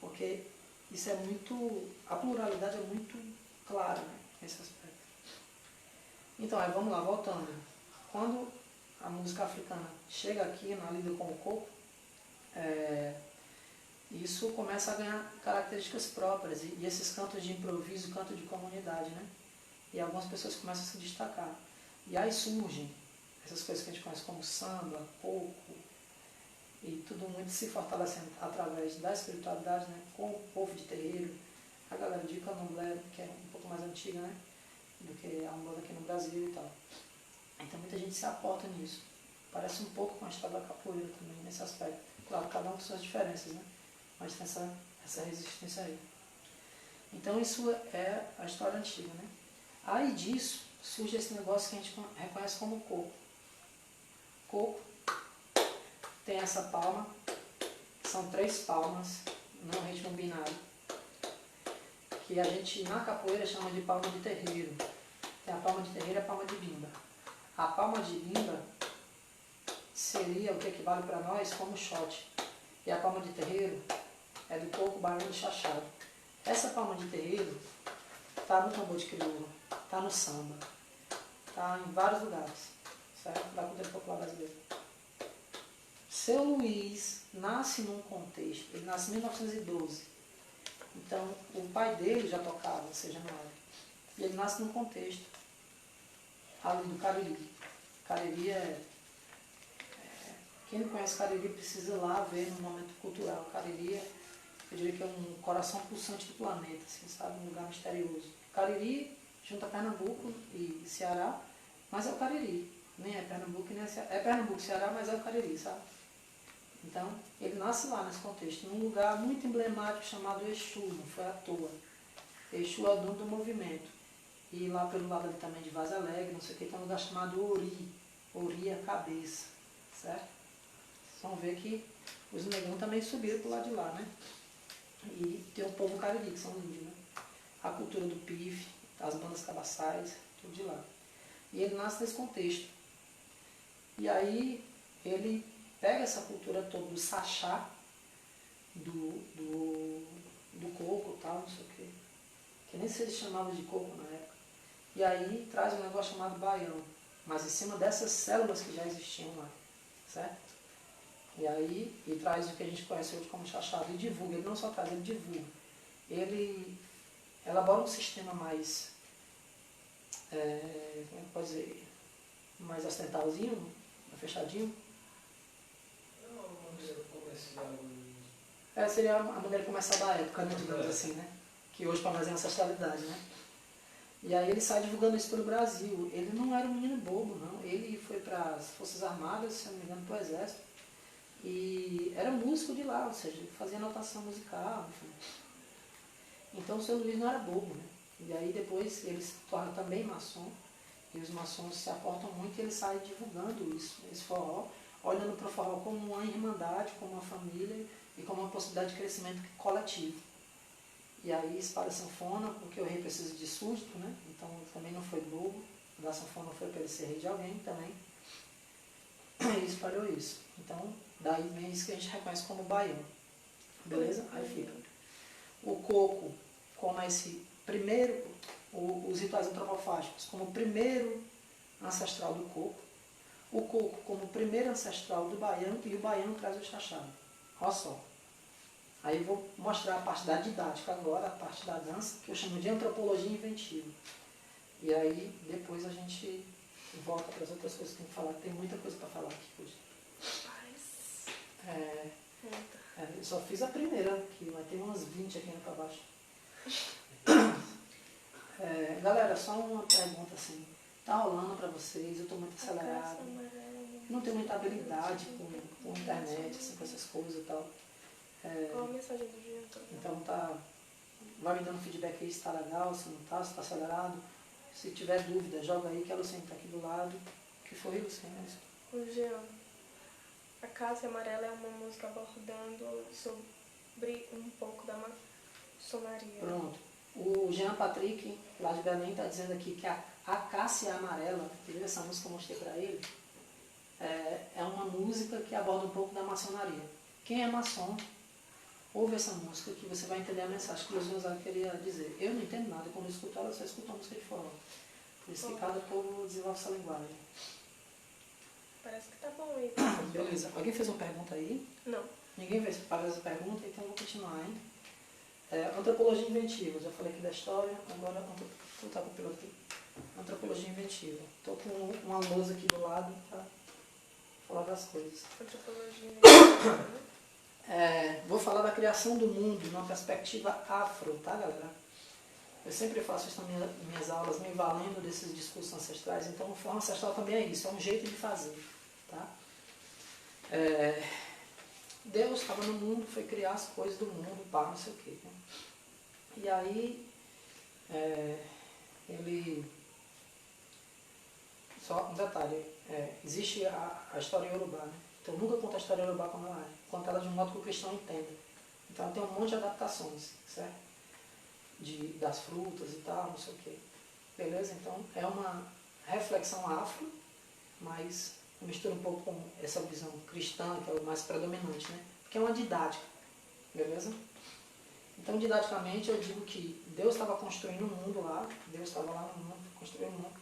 porque isso é muito, a pluralidade é muito clara, né? Nesse aspecto. Então, aí vamos lá, voltando. Quando a música africana chega aqui na lida com o coco, isso começa a ganhar características próprias, e esses cantos de improviso, canto de comunidade, né? E algumas pessoas começam a se destacar. E aí surgem essas coisas que a gente conhece como samba, coco, e tudo muito se fortalecendo através da espiritualidade, né? Com o povo de terreiro, a galera de candomblé, que é um pouco mais antiga, né? Do que a Umbanda aqui no Brasil e tal. Então muita gente se aporta nisso. Parece um pouco com a história da capoeira também, nesse aspecto. Claro, cada um com suas diferenças, né? Mas tem essa resistência aí. Então isso é a história antiga, né? Aí disso surge esse negócio que a gente reconhece como coco. Coco tem essa palma, são 3 palmas, não ritmo binário, que a gente na capoeira chama de palma de terreiro. Tem a palma de terreiro e a palma de bimba. A palma de bimba seria o que equivale para nós como shot. E a palma de terreiro é do coco baiano chachado. Essa palma de terreiro está no tambor de crioula, está no samba, está em vários lugares, certo? Da cultura popular brasileira. Seu Luiz nasce num contexto, ele nasce em 1912. Então, o pai dele já tocava, ou seja, não era. E ele nasce num contexto ali do Cariri. Cariri quem não conhece Cariri precisa ir lá ver no momento cultural. Cariri eu diria que é um coração pulsante do planeta, assim, sabe? Um lugar misterioso. Cariri junta Pernambuco e Ceará, mas é o Cariri. Nem é Pernambuco, nem é Ceará. É Pernambuco e Ceará, mas é o Cariri, sabe? Então, ele nasce lá nesse contexto, num lugar muito emblemático chamado Exu, não foi à toa. Exu é o dono do movimento. E lá pelo lado ali também de Vaz Alegre, não sei o que, tem um lugar chamado Ori. Ori é a cabeça, certo? Vocês vão ver que os negros também subiram pro lado de lá, né? E tem o povo cariri, que são índios, né? A cultura do pife, as bandas cabaçais, tudo de lá. E ele nasce nesse contexto. E aí ele pega essa cultura toda do sachá, do coco e tal, não sei o quê. Que nem se eles chamavam de coco na época. E aí traz um negócio chamado baião, mas em cima dessas células que já existiam lá, certo? E aí, e traz o que a gente conhece hoje como chachado, e divulga, ele não só traz, ele divulga. Ele elabora um sistema mais, como é que pode dizer, mais ocidentalzinho, fechadinho. Não, uma maneira comercial. Seria a maneira comercial da época, né, digamos assim, né? Que hoje para nós é ancestralidade, né? E aí ele sai divulgando isso pelo Brasil. Ele não era um menino bobo, não. Ele foi para as Forças Armadas, se não me engano, para o Exército. E era músico de lá, ou seja, fazia notação musical, enfim. Então o seu Luiz não era bobo, né? E aí depois ele se torna também maçom, e os maçons se aportam muito e ele sai divulgando isso, esse forró, olhando para o forró como uma irmandade, como uma família e como uma possibilidade de crescimento coletivo. E aí espalha a sanfona, porque o rei precisa de súdito, né? Então também não foi bobo, da sanfona foi para ele ser rei de alguém também. E espalhou isso. Então, daí vem isso que a gente reconhece como baião. Beleza? Aí fica. O coco, como esse primeiro, os rituais antropofágicos, como o primeiro ancestral do coco. O coco como o primeiro ancestral do baião e o baião traz o chachado. Olha só. Aí eu vou mostrar a parte da didática agora, a parte da dança, que eu chamo de antropologia inventiva. E aí depois a gente volta para as outras coisas que tem que falar. Tem muita coisa para falar aqui hoje. Eu só fiz a primeira aqui, mas tem umas 20 aqui para baixo. Galera, só uma pergunta assim. Tá rolando para vocês, eu estou muito acelerado. Não tenho muita habilidade com internet, assim, com essas coisas e tal. Qual a mensagem do dia? Então vai me dando feedback aí se está legal, se não está, se está acelerado. Se tiver dúvida, joga aí que a Luciene está aqui do lado. O que foi, Luciene? O Jean, a Cássia Amarela é uma música abordando sobre um pouco da maçonaria. Pronto. O Jean Patrick, lá de Belém, está dizendo aqui que a Cássia Amarela, que essa música que eu mostrei para ele, é uma música que aborda um pouco da maçonaria. Quem é maçom, ouve essa música que você vai entender a mensagem que o Luiz Gonzaga queria dizer. Eu não entendo nada, quando eu escuto ela, eu só escuto a música de forró. Por isso que cada povo desenvolve essa linguagem. Parece que tá bom aí. Beleza. Alguém fez uma pergunta aí? Não. Ninguém fez essa pergunta, então eu vou continuar, hein? Antropologia inventiva. Já falei aqui da história, agora vou voltar para o piloto aqui. Antropologia inventiva. Estou com uma lousa aqui do lado para falar das coisas. Antropologia inventiva, né? Vou falar da criação do mundo numa perspectiva afro, tá, galera? Eu sempre faço isso nas minhas aulas, me valendo desses discursos ancestrais. Então, o forró ancestral também é isso, é um jeito de fazer, tá? Deus estava no mundo, foi criar as coisas do mundo, pá, não sei o quê. Né? E aí, ele... Só um detalhe, existe a história iorubá, né? Então, eu nunca conto a história iorubá como ela é. Conto ela de um modo que o cristão entenda. Então, tem um monte de adaptações, certo? Das frutas e tal, não sei o quê. Beleza? Então, é uma reflexão afro, mas mistura um pouco com essa visão cristã, que é o mais predominante, né? Porque é uma didática, beleza? Então, didaticamente, eu digo que Deus estava construindo o mundo lá, Deus estava lá no mundo, construindo o mundo.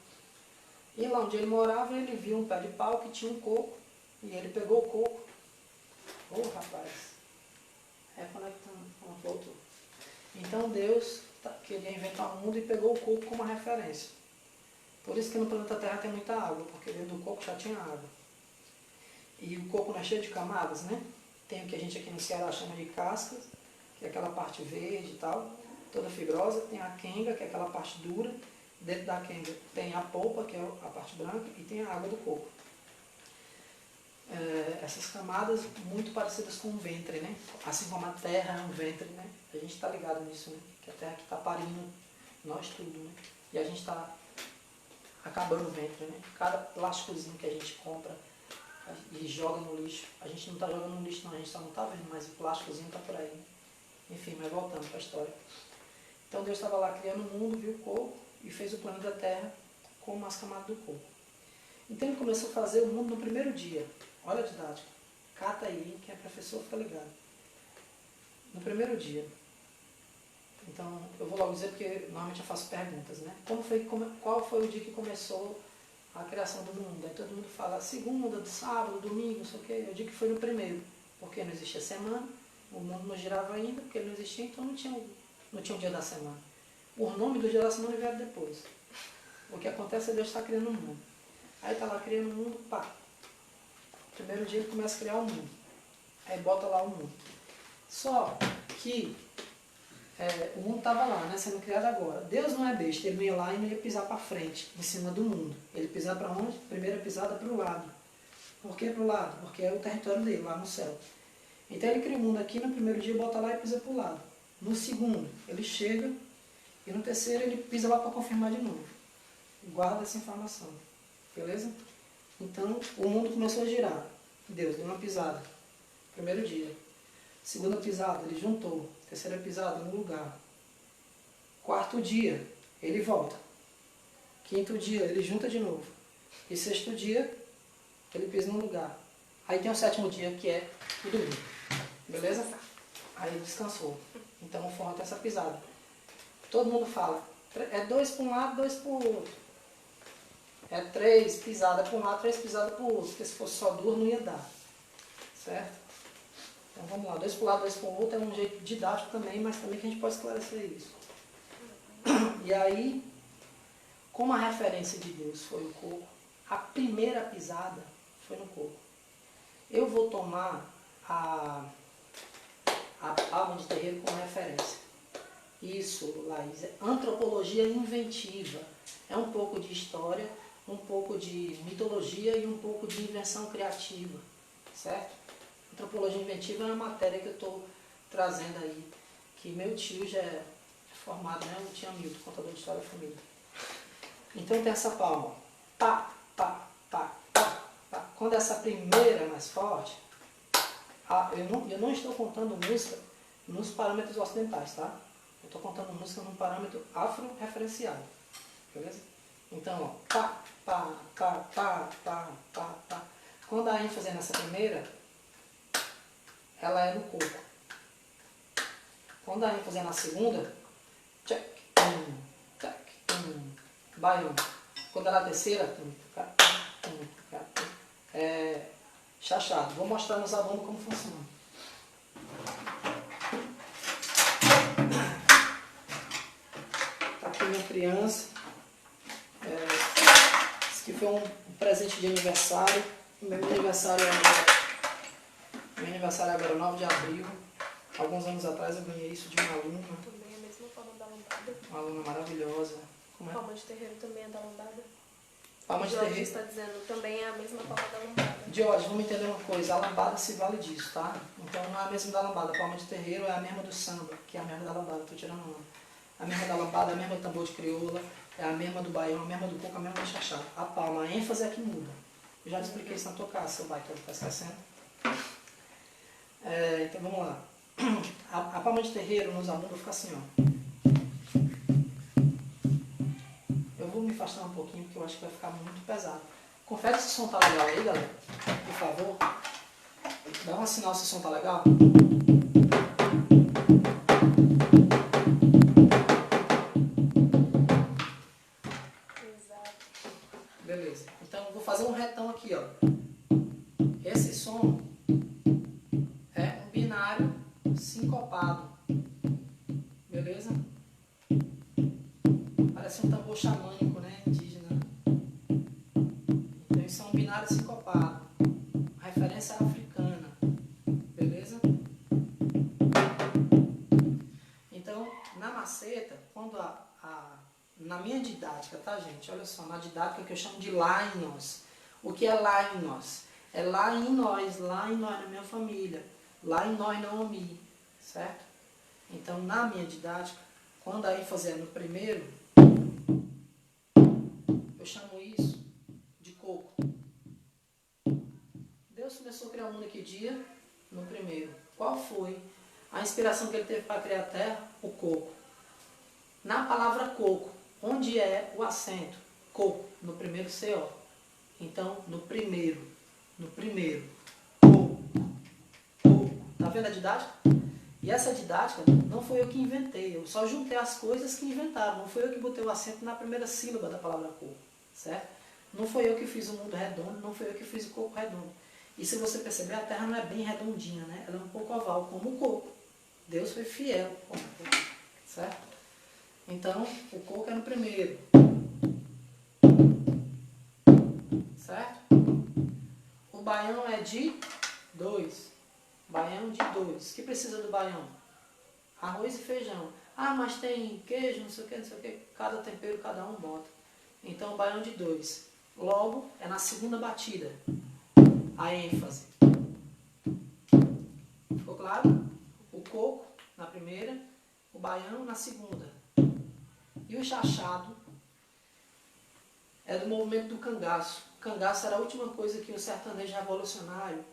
E lá onde ele morava, ele viu um pé de pau que tinha um coco, e ele pegou o coco. Rapaz, reconectando, voltou. Então, Deus queria inventar um mundo e pegou o coco como referência. Por isso que no planeta Terra tem muita água, porque dentro do coco já tinha água. E o coco não é cheio de camadas, né? Tem o que a gente aqui no Ceará chama de cascas, que é aquela parte verde e tal, toda fibrosa. Tem a quenga, que é aquela parte dura. Dentro da quenga tem a polpa, que é a parte branca, e tem a água do coco. Essas camadas muito parecidas com o ventre, né? Assim como a Terra é um ventre, né? A gente está ligado nisso, né? Que a Terra que está parindo nós tudo, né? E a gente está acabando o ventre, né? Cada plásticozinho que a gente compra e joga no lixo. A gente não está jogando no lixo não, a gente só não está vendo, mas o plásticozinho está por aí. Enfim, mas voltando para a história. Então Deus estava lá criando o mundo, viu o coco e fez o plano da terra com as camadas do coco. Então ele começou a fazer o mundo no primeiro dia. Olha a didática. Cata aí, quem é professor fica ligado. No primeiro dia. Então, eu vou logo dizer porque normalmente eu faço perguntas, né? Qual foi o dia que começou a criação do mundo? Aí todo mundo fala segunda, sábado, domingo, não sei o quê. Eu digo que foi no primeiro, porque não existia semana, o mundo não girava ainda, porque ele não existia, então não tinha o dia da semana. O nome do dia da semana veio depois. O que acontece é Deus está criando o mundo. Aí está lá criando o mundo, pá. Primeiro dia ele começa a criar o mundo. Aí bota lá o mundo. Só que o mundo estava lá, né, sendo criado agora. Deus não é besta, ele não ia lá e não ia pisar para frente, em cima do mundo. Ele pisar para onde? Primeira pisada para o lado. Por que para o lado? Porque é o território dele, lá no céu. Então ele cria o mundo aqui, no primeiro dia bota lá e pisa para o lado. No segundo, ele chega e no terceiro ele pisa lá para confirmar de novo. Guarda essa informação. Beleza? Então o mundo começou a girar. Deus deu uma pisada. Primeiro dia. Segunda pisada, ele juntou. Terceira pisada, no lugar. Quarto dia, ele volta. Quinto dia, ele junta de novo. E sexto dia, ele pisa no lugar. Aí tem o sétimo dia, que é o domingo. Beleza? Aí ele descansou. Então falta essa pisada. Todo mundo fala, é 2 para um lado, 2 para o outro. É 3 pisadas para um lado, 3 pisadas para o outro. Porque se fosse só 2 não ia dar. Certo? Então vamos lá, 2 para um lado, 2 para o outro é um jeito didático também, mas também que a gente pode esclarecer isso. E aí, como a referência de Deus foi o coco, a primeira pisada foi no coco. Eu vou tomar a palma de terreiro como referência. Isso, Laís, é antropologia inventiva. É um pouco de história, um pouco de mitologia e um pouco de invenção criativa. Certo? Antropologia inventiva é uma matéria que eu estou trazendo aí, que meu tio já é formado, né? O tio Hamilton, contador de história da família. Então tem essa palma. Pá, pá, pá, pá, pá. Quando essa primeira é mais forte, eu não estou contando música nos parâmetros ocidentais, tá? Eu estou contando música num parâmetro afro-referenciado. Beleza? Então, ó, pá, pá, pá, pá, pá, pá, pá. Quando a ênfase é nessa primeira, ela é no coco. Quando a ênfase é na segunda, check, baião. Quando ela é na terceira, é chachado. Vou mostrar nos alunos como funciona. Aqui minha criança. Isso aqui foi um presente de aniversário. Meu aniversário é agora 9 de abril. Alguns anos atrás eu ganhei isso de uma aluna. Também é a mesma forma da lombada. Uma aluna maravilhosa. Como é? Palma de terreiro também é da lombada. Palma de Jorge terreiro. está dizendo, também é a mesma palma da lombada. Jorge, vamos entender uma coisa. A lambada se vale disso, tá? Então não é a mesma da lambada. A palma de terreiro é a mesma do samba, que é a mesma da lambada. Estou tirando uma. A mesma da lambada, a mesma do tambor de crioula, é a mesma do baião, a mesma do coco, a mesma do chachado. A palma, a ênfase é que muda. Eu já te expliquei isso na tua casa, seu baita, está esquecendo. Então vamos lá. A palma de terreiro nos alunos fica assim, ó. Eu vou me afastar um pouquinho porque eu acho que vai ficar muito pesado. Confere se o som tá legal aí, galera. Por favor. Dá um sinal se o som tá legal. Exato. Beleza. Então eu vou fazer um retão aqui, ó. Esse som é um binário sincopado. Beleza? Parece um tambor xamânico, né? Indígena. Então isso é um binário sincopado. Referência africana. Beleza? Então, na maceta, quando na minha didática, tá, gente? Olha só, na didática que eu chamo de lá em nós. O que é lá em nós? É lá em nós, na minha família. Lá em nós, não me. Certo? Então, na minha didática, quando a ênfase é no primeiro, eu chamo isso de coco. inspiração que ele teve para criar a terra, o coco. Na palavra coco, onde é o acento? Coco, no primeiro CO. Então, no primeiro, coco, coco. Tá vendo a didática? E essa didática não foi eu que inventei, eu só juntei as coisas que inventaram. Não foi eu que botei o acento na primeira sílaba da palavra coco, certo? Não foi eu que fiz o mundo redondo, não foi eu que fiz o coco redondo. E se você perceber, a terra não é bem redondinha, né? Ela é um pouco oval, como o coco. Deus foi fiel com o coco, certo? Então, o coco é no primeiro. Certo? O baião é de 2. Baião de 2. O que precisa do baião? Arroz e feijão. Ah, mas tem queijo, não sei o que, não sei o que. Cada tempero, cada um bota. Então, o baião de 2. Logo, é na segunda batida. A ênfase. Ficou claro? O coco na primeira, o baião na segunda. E o chachado é do movimento do cangaço. O cangaço era a última coisa que o sertanejo revolucionário,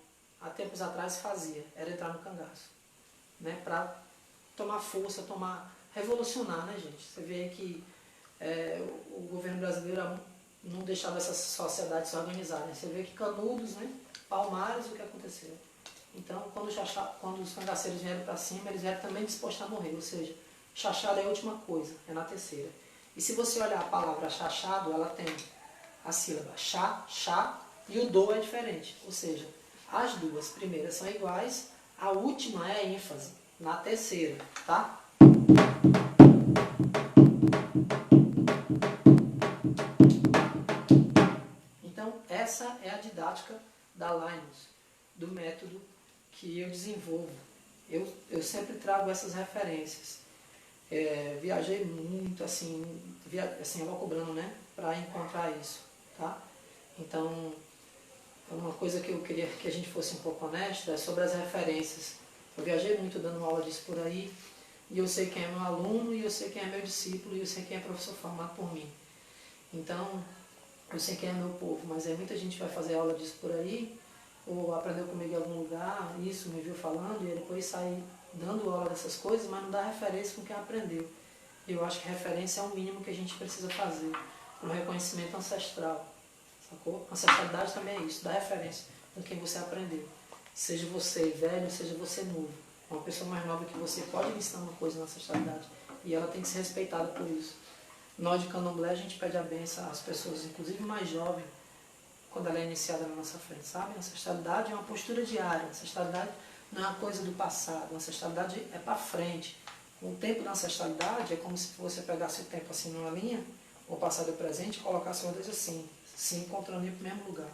há tempos atrás, fazia. Era entrar no cangaço. Né? Para tomar força, revolucionar, né, gente? Você vê que o governo brasileiro não deixava essas sociedades se organizarem. Você vê que Canudos, né? Palmares, o que aconteceu? Então, quando os cangaceiros vieram para cima, eles vieram também dispostos a morrer. Ou seja, chachado é a última coisa, é na terceira. E se você olhar a palavra chachado, ela tem a sílaba chá, chá, e o do é diferente. Ou seja, as duas primeiras são iguais, a última é a ênfase, na terceira, tá? Então, essa é a didática da Linus, do método que eu desenvolvo. Eu sempre trago essas referências. Viajei muito, assim, cobrando, né, para encontrar isso, tá? Então, uma coisa que eu queria que a gente fosse um pouco honesto é sobre as referências. Eu viajei muito dando aula disso por aí, e eu sei quem é meu aluno, e eu sei quem é meu discípulo, e eu sei quem é professor formado por mim. Então, eu sei quem é meu povo, mas muita gente vai fazer aula disso por aí, ou aprendeu comigo em algum lugar, isso, me viu falando, e depois sai dando aula dessas coisas, mas não dá referência com quem aprendeu. Eu acho que referência é o mínimo que a gente precisa fazer para o reconhecimento ancestral, sacou? Ancestralidade também é isso, dá referência com quem você aprendeu. Seja você velho, seja você novo. Uma pessoa mais nova que você pode me ensinar uma coisa na ancestralidade, e ela tem que ser respeitada por isso. Nós de Candomblé, a gente pede a benção às pessoas, inclusive mais jovens, quando ela é iniciada na nossa frente, sabe? A ancestralidade é uma postura diária, a ancestralidade não é uma coisa do passado, a ancestralidade é para frente. O tempo da ancestralidade é como se você pegasse o tempo assim numa linha, o passado e o presente, e colocasse uma vez assim, se encontrando no mesmo lugar.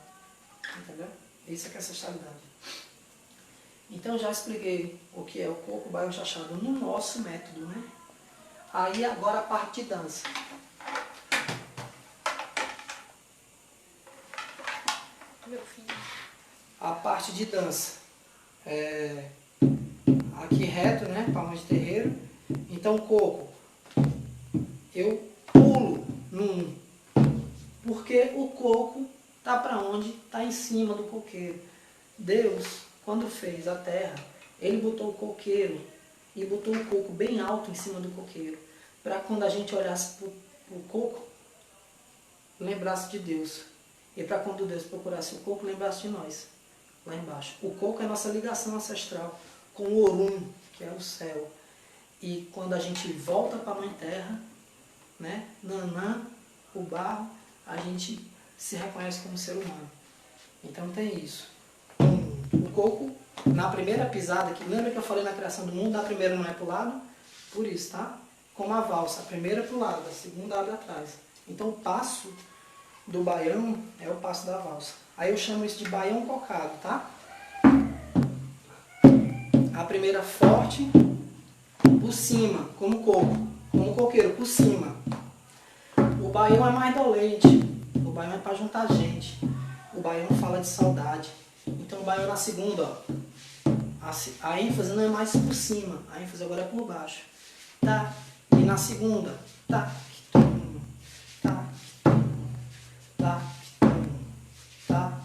Entendeu? Isso é que é ancestralidade. Então já expliquei o que é o coco, o baião, o chachado no nosso método, né? Aí agora a parte de dança. Meu filho. A parte de dança. Aqui reto, né? Palma de terreiro. Então, coco. Eu pulo no 1. Porque o coco tá para onde? Tá em cima do coqueiro. Deus, quando fez a terra, ele botou o coqueiro e botou o coco bem alto em cima do coqueiro. Para quando a gente olhasse para o coco, lembrasse de Deus. E para quando Deus procurasse o coco, lembrasse de nós, lá embaixo. O coco é a nossa ligação ancestral com o Orum, que é o céu. E quando a gente volta para a Mãe Terra, né, Nanã, o barro, a gente se reconhece como ser humano. Então tem isso. O coco, na primeira pisada, que lembra que eu falei na criação do mundo, a primeira não é para o lado? Por isso, tá? Como a valsa, a primeira é para o lado, a segunda abre atrás. Então o passo do baião é o passo da valsa. Aí eu chamo isso de baião cocado, tá? A primeira forte, por cima, como coco, como coqueiro, por cima. O baião é mais dolente, o baião é para juntar gente. O baião fala de saudade. Então o baião na segunda, ó, a ênfase não é mais por cima, a ênfase agora é por baixo. Tá? E na segunda, tá, tá, tá, tá.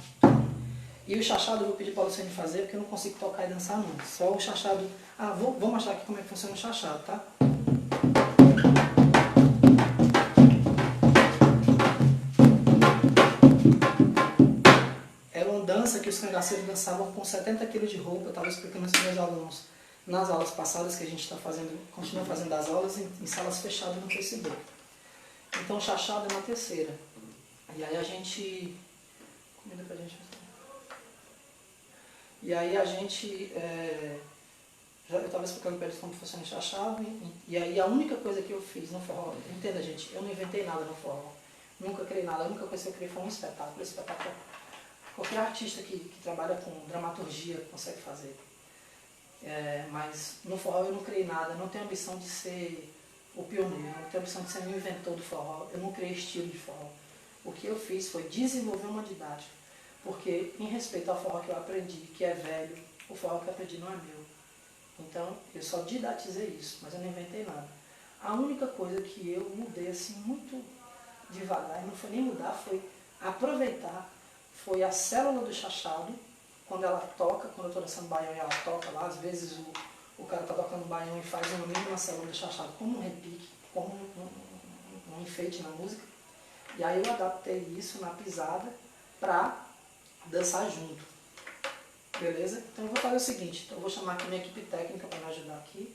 E E o chachado eu vou pedir para a Luciane fazer, porque eu não consigo tocar e dançar não. Só o chachado. Ah, vou mostrar aqui como é que funciona o chachado, tá? Era uma dança que os cangaceiros dançavam com 70 quilos de roupa. Eu estava explicando isso para meus alunos nas aulas passadas, que a gente está fazendo, continua fazendo as aulas em salas fechadas no Facebook. Então o chachado é uma terceira. E aí a gente... Comida pra gente... E aí a gente... eu estava explicando para eles como funciona o chachado. E aí a única coisa que eu fiz no forró... Entenda, gente, eu não inventei nada no forró. Nunca criei nada. A única coisa que eu criei foi um espetáculo. Espetáculo qualquer artista que trabalha com dramaturgia consegue fazer. Mas no forró eu não criei nada. Eu não tenho ambição de ser o pioneiro. Eu não tenho ambição de ser o inventor do forró. Eu não criei estilo de forró. O que eu fiz foi desenvolver uma didática. Porque, em respeito ao forró que eu aprendi, que é velho, o forró que eu aprendi não é meu. Então, eu só didatizei isso, mas eu não inventei nada. A única coisa que eu mudei assim muito devagar, e não foi nem mudar, foi aproveitar, foi a célula do chachado, quando ela toca, quando eu estou dançando baião e ela toca lá, às vezes o cara está tocando baião e faz uma mínima célula do chachado, como um repique, como um enfeite na música. E aí eu adaptei isso na pisada para dançar junto, beleza? Então eu vou fazer o seguinte, eu vou chamar aqui minha equipe técnica para me ajudar aqui,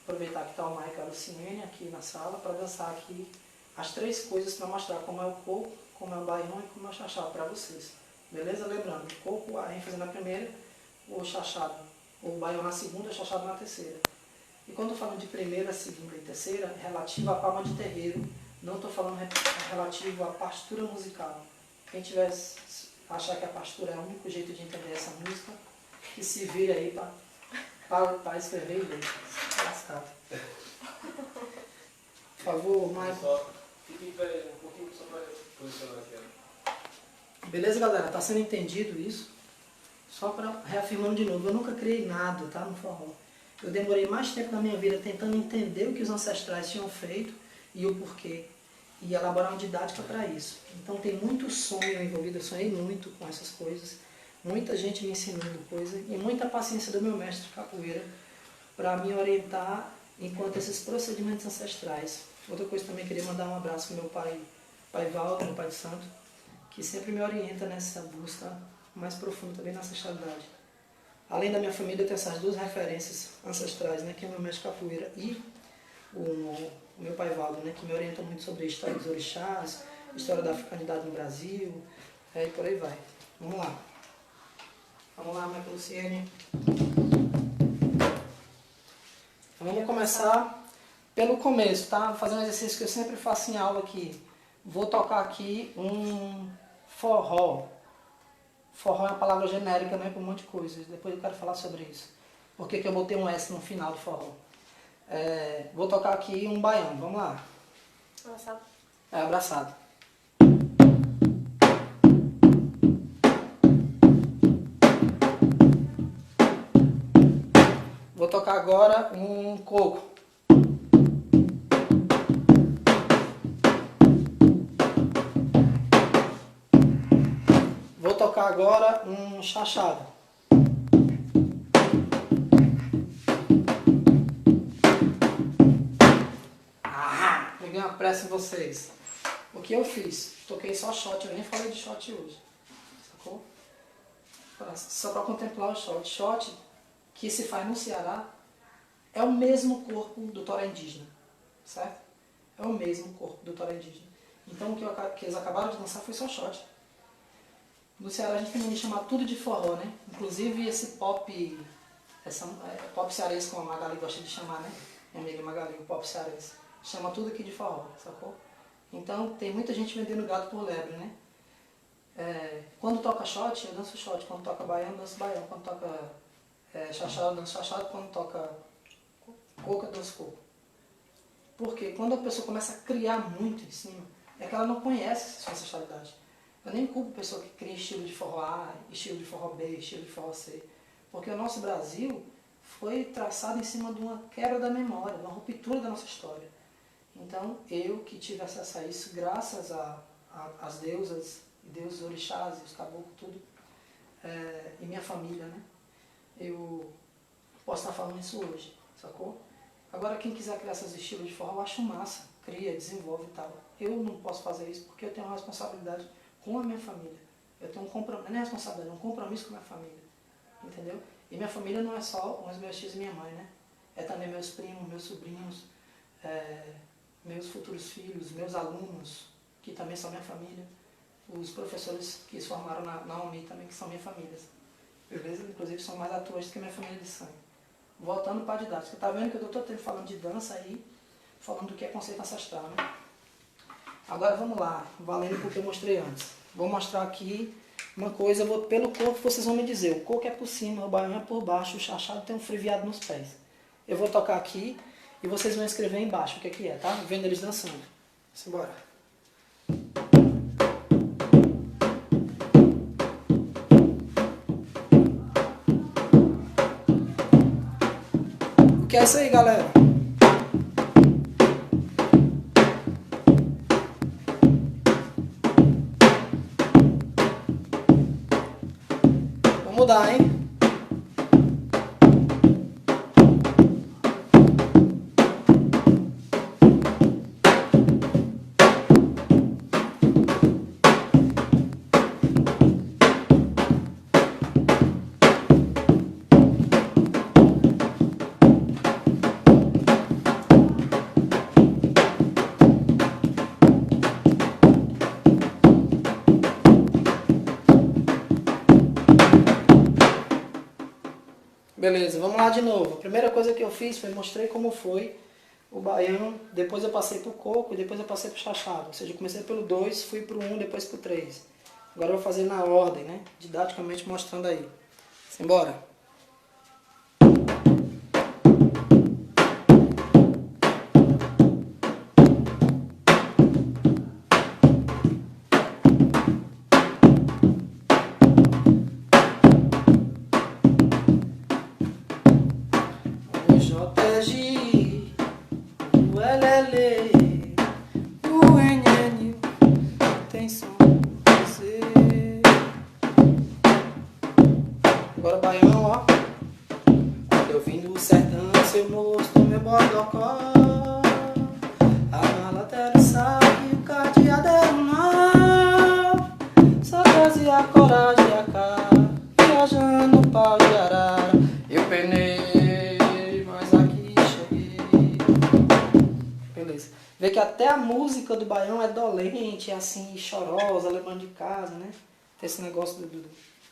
aproveitar que está o Mike e a Luciene aqui na sala para dançar aqui as três coisas para mostrar como é o coco, como é o baião e como é o chachado para vocês, beleza? Lembrando, o coco, a ênfase na primeira, o chachado, o baião na segunda, o chachado na terceira. E quando eu falo de primeira, segunda e terceira, é relativo à palma de terreiro, não estou falando relativo à partitura musical. Quem tiver achar que a partitura é o único jeito de entender essa música, que se vire aí para escrever e ler. Lascado. Por favor, Maicon. Fique em pé um pouquinho só para posicionar aqui. Beleza, galera? Tá sendo entendido isso? Só para reafirmando de novo, eu nunca criei nada, tá, no forró. Eu demorei mais tempo na minha vida tentando entender o que os ancestrais tinham feito e o porquê. E elaborar uma didática para isso. Então tem muito sonho envolvido, eu sonhei muito com essas coisas, muita gente me ensinando coisas e muita paciência do meu mestre de capoeira para me orientar enquanto esses procedimentos ancestrais. Outra coisa também, queria mandar um abraço para meu pai Valdo, meu pai de santo, que sempre me orienta nessa busca mais profunda também na ancestralidade. Além da minha família, eu tenho essas duas referências ancestrais, né, que é o meu mestre de capoeira e o meu pai Valdo, né, que me orienta muito sobre a história dos orixás, história da africanidade no Brasil, e por aí vai. Vamos lá. Vamos lá, Maicon, Luciene. Então vamos começar pelo começo, tá? Vou fazer um exercício que eu sempre faço em aula aqui. Vou tocar aqui um forró. Forró é uma palavra genérica, não é para um monte de coisas. Depois eu quero falar sobre isso. Por que eu botei um S no final do forró? Vou tocar aqui um baião, vamos lá. Abraçado. Abraçado. Vou tocar agora um coco. Vou tocar agora um chachado. Peguei uma pressa em vocês. O que eu fiz? Toquei só shot, eu nem falei de shot hoje. Sacou? Só para contemplar o shot. Shot que se faz no Ceará é o mesmo corpo do toré indígena. Certo? É o mesmo corpo do toré indígena. Então o que eles acabaram de dançar foi só shot. No Ceará a gente tem que chamar tudo de forró, né? Inclusive esse pop, pop cearense, como a Magali gosta de chamar, né? Minha amiga Magali, o pop cearense. Chama tudo aqui de forró, sacou? Então tem muita gente vendendo gato por lebre, né? Quando toca shot, eu danço shot. Quando toca baião, eu danço baião. Quando toca chachado, eu danço chachado. Quando toca coco, eu danço coco. Porque quando a pessoa começa a criar muito em cima, é que ela não conhece sua ancestralidade. Eu nem culpo a pessoa que cria estilo de forró A, estilo de forró B, estilo de forró C. Porque o nosso Brasil foi traçado em cima de uma quebra da memória, uma ruptura da nossa história. Então, eu que tive acesso a isso, graças às deusas e deuses orixás e os caboclos, tudo, e minha família, né? Eu posso estar falando isso hoje, sacou? Agora quem quiser criar seus estilos de forró, eu acho massa, cria, desenvolve e tal. Eu não posso fazer isso porque eu tenho uma responsabilidade com a minha família. Eu tenho um compromisso, não é responsabilidade, é um compromisso com a minha família, entendeu? E minha família não é só os meus tios e minha mãe, né? É também meus primos, meus sobrinhos, meus futuros filhos, meus alunos, que também são minha família, os professores que se formaram na UMI também, que são minha família, beleza? Inclusive são mais atuantes que a minha família de sangue. Voltando para a didática, tá vendo que eu estou todo tempo falando de dança aí, falando do que é conceito ancestral, né? Agora vamos lá, valendo porque eu mostrei antes. Vou mostrar aqui uma coisa, pelo corpo vocês vão me dizer, o coco é por cima, o baião é por baixo, o chachado tem um freviado nos pés. Eu vou tocar aqui e vocês vão escrever embaixo o que é, tá? Vendo eles dançando. Simbora. O que é isso aí, galera? Vamos mudar, hein? Beleza, vamos lá de novo. A primeira coisa que eu fiz foi mostrei como foi o baião, depois eu passei pro coco e depois eu passei pro chachado. Ou seja, eu comecei pelo 2, fui pro 1, depois pro 3. Agora eu vou fazer na ordem, né? Didaticamente mostrando aí. Simbora. Agora baião, ó. Quando eu vim do sertão, seu moço, meu bodocó. A mala dela sabe, o cadeado é um nó. Só trazia coragem a cá, viajando no pau de arara. Eu penei, mas aqui cheguei. Beleza. Vê que até a música do baião é dolente, é assim, chorosa, lembrando de casa, né? Tem esse negócio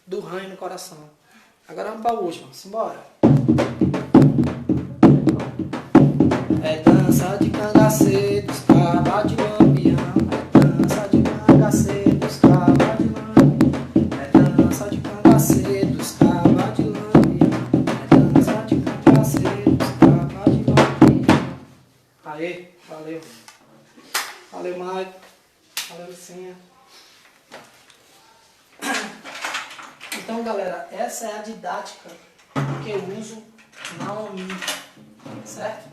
do ranho no coração. Agora vamos para a última, simbora. É dança de cangaceiro, escrava de lampião. É dança de cangaceiro, escrava de lampião. É dança de cangaceiro, escrava de lampião. É dança de cangaceiro, escrava de lampião. Aê, valeu. Valeu, Mike. Valeu, Lucinha. Então, galera, essa é a didática que eu uso na OMI, certo?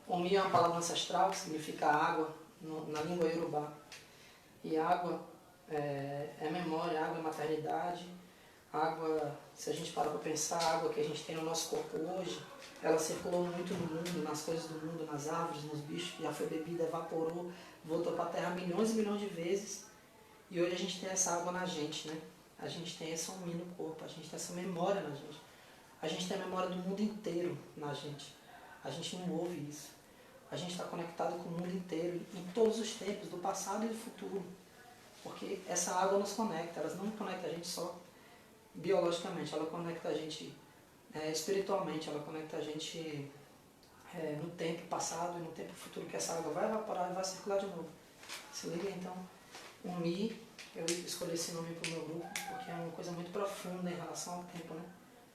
OMI é uma palavra ancestral que significa água na língua iorubá. E água é memória, água é maternidade. Água, se a gente parar para pensar, a água que a gente tem no nosso corpo hoje, ela circulou muito no mundo, nas coisas do mundo, nas árvores, nos bichos, já foi bebida, evaporou, voltou para a terra milhões e milhões de vezes. E hoje a gente tem essa água na gente, né? A gente tem essa OMI no corpo, a gente tem essa memória na gente. A gente tem a memória do mundo inteiro na gente. A gente não ouve isso. A gente está conectado com o mundo inteiro, em todos os tempos, do passado e do futuro. Porque essa água nos conecta, ela não conecta a gente só biologicamente, ela conecta a gente espiritualmente, ela conecta a gente no tempo passado e no tempo futuro, que essa água vai evaporar e vai circular de novo. Se liga então, OMI, eu escolhi esse nome para o meu grupo, porque é uma coisa muito profunda em relação ao tempo, né?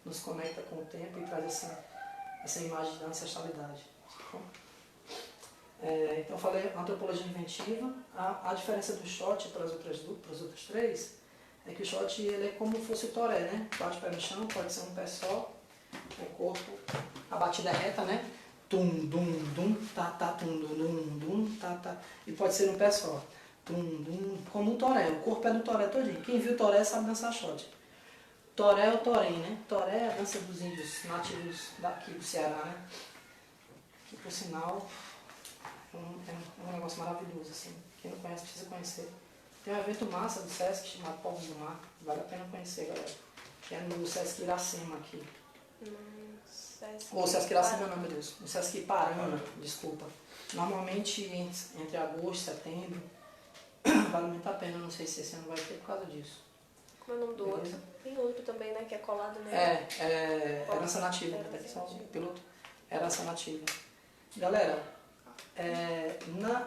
Nos conecta com o tempo e traz essa imagem da ancestralidade. Então eu falei antropologia inventiva. A diferença do shot para as outras três é que o shot ele é como se fosse o toré, né? Bate o pé no chão, pode ser um pé só, o corpo, a batida é reta, né? Tum, dum, dum, tá, tá, tum, dum, dum, dum, tá, tá. E pode ser um pé só. tum, tum, como um toré. O corpo é do toré todinho. Quem viu toré sabe dançar shot. Toré é o torém, né? Toré é a dança dos índios nativos daqui do Ceará, né? Que, por sinal, é um negócio maravilhoso, assim. Quem não conhece precisa conhecer. Tem um evento massa do Sesc chamado Povos do Mar. Vale a pena conhecer, galera. Que é no Sesc Iracema aqui. Ou Sesc Iracema não, meu Deus. No Sesc Iparana, desculpa. Normalmente entre agosto e setembro. Vale muito a pena. Não sei se esse ano vai ter por causa disso. Como é o nome do outro? Tem outro também, né? Que é colado nele. Herança Nativa. Piloto. Herança Nativa. Galera,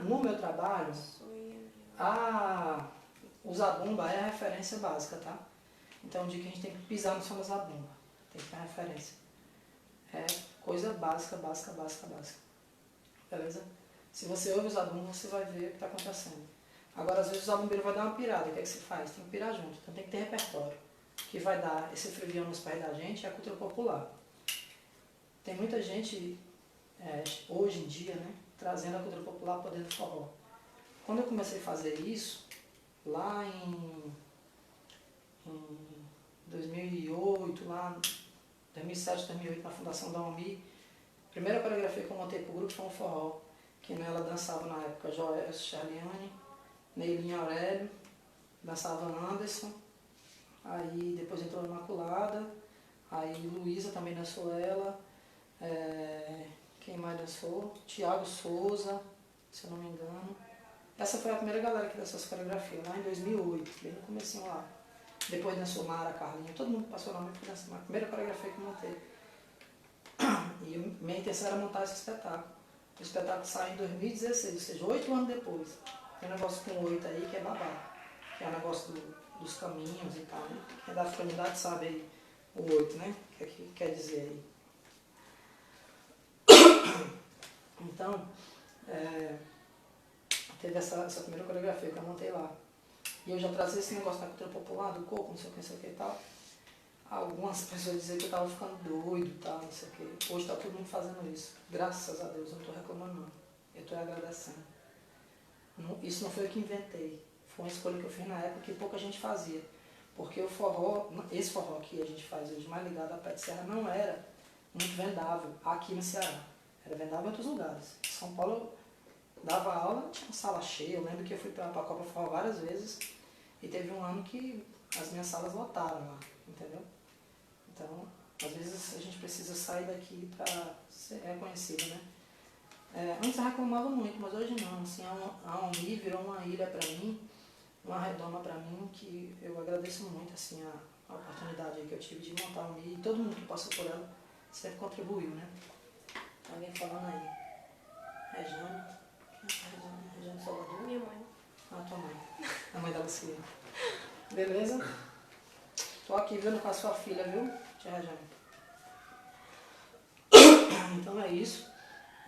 no meu trabalho, o zabumba é a referência básica, tá? Então, o dia que a gente tem que pisar no som da zabumba. Tem que ter uma referência. É coisa básica, básica, básica, básica. Beleza? Se você ouve o zabumba, você vai ver o que está acontecendo. Agora, às vezes o zabumbeiro vai dar uma pirada. O que é que se faz? Tem que pirar junto. Então tem que ter repertório. O que vai dar esse frevião nos pés da gente é a cultura popular. Tem muita gente, hoje em dia, né, trazendo a cultura popular para dentro do forró. Quando eu comecei a fazer isso, lá em 2008, lá 2007, 2008, na fundação da UMI, a primeira coreografia que eu montei para o grupo foi um forró, que nela dançava na época Joelson, Charliane, Neilinha Aurélio, dançava Anderson, aí depois entrou a Imaculada, aí Luísa também dançou ela, quem mais dançou? Tiago Souza, se eu não me engano. Essa foi a primeira galera que dançou essa coreografia, lá em 2008, bem no comecinho lá. Depois dançou Mara, Carlinha, todo mundo passou o nome para dançar, a primeira coreografia que eu montei. E minha intenção era montar esse espetáculo. O espetáculo sai em 2016, ou seja, 8 anos depois. Tem um negócio com 8 aí que é babado, que é o negócio dos caminhos e tal, né? Quem é da comunidade sabe aí o 8, né? O que quer dizer aí. Então, teve essa primeira coreografia que eu montei lá. E eu já trazia esse negócio da cultura popular, do coco, não sei o que e tal. Algumas pessoas diziam que eu estava ficando doido e tal, não sei o que. Hoje está todo mundo fazendo isso. Graças a Deus, eu não estou reclamando não. Eu estou agradecendo. Isso não foi eu que inventei. Foi uma escolha que eu fiz na época que pouca gente fazia. Porque o forró, esse forró que a gente faz hoje, mais ligado à Pé de Serra, não era muito vendável aqui no Ceará. Era vendável em outros lugares. Em São Paulo eu dava aula, tinha uma sala cheia. Eu lembro que eu fui para a Copa Forró várias vezes. E teve um ano que as minhas salas lotaram lá, entendeu? Então, às vezes a gente precisa sair daqui para ser reconhecido, né? Antes eu reclamava muito, mas hoje não. Assim, a UMI virou uma ilha para mim, uma redoma para mim, que eu agradeço muito assim, a oportunidade que eu tive de montar a UMI. E todo mundo que passou por ela sempre contribuiu, né? Alguém falando aí. Rejane. Rejane Salvador? Minha mãe. Tua mãe. A mãe da Lucia. Beleza? Tô aqui vendo com a sua filha, viu? Tia Rejane. Então é isso.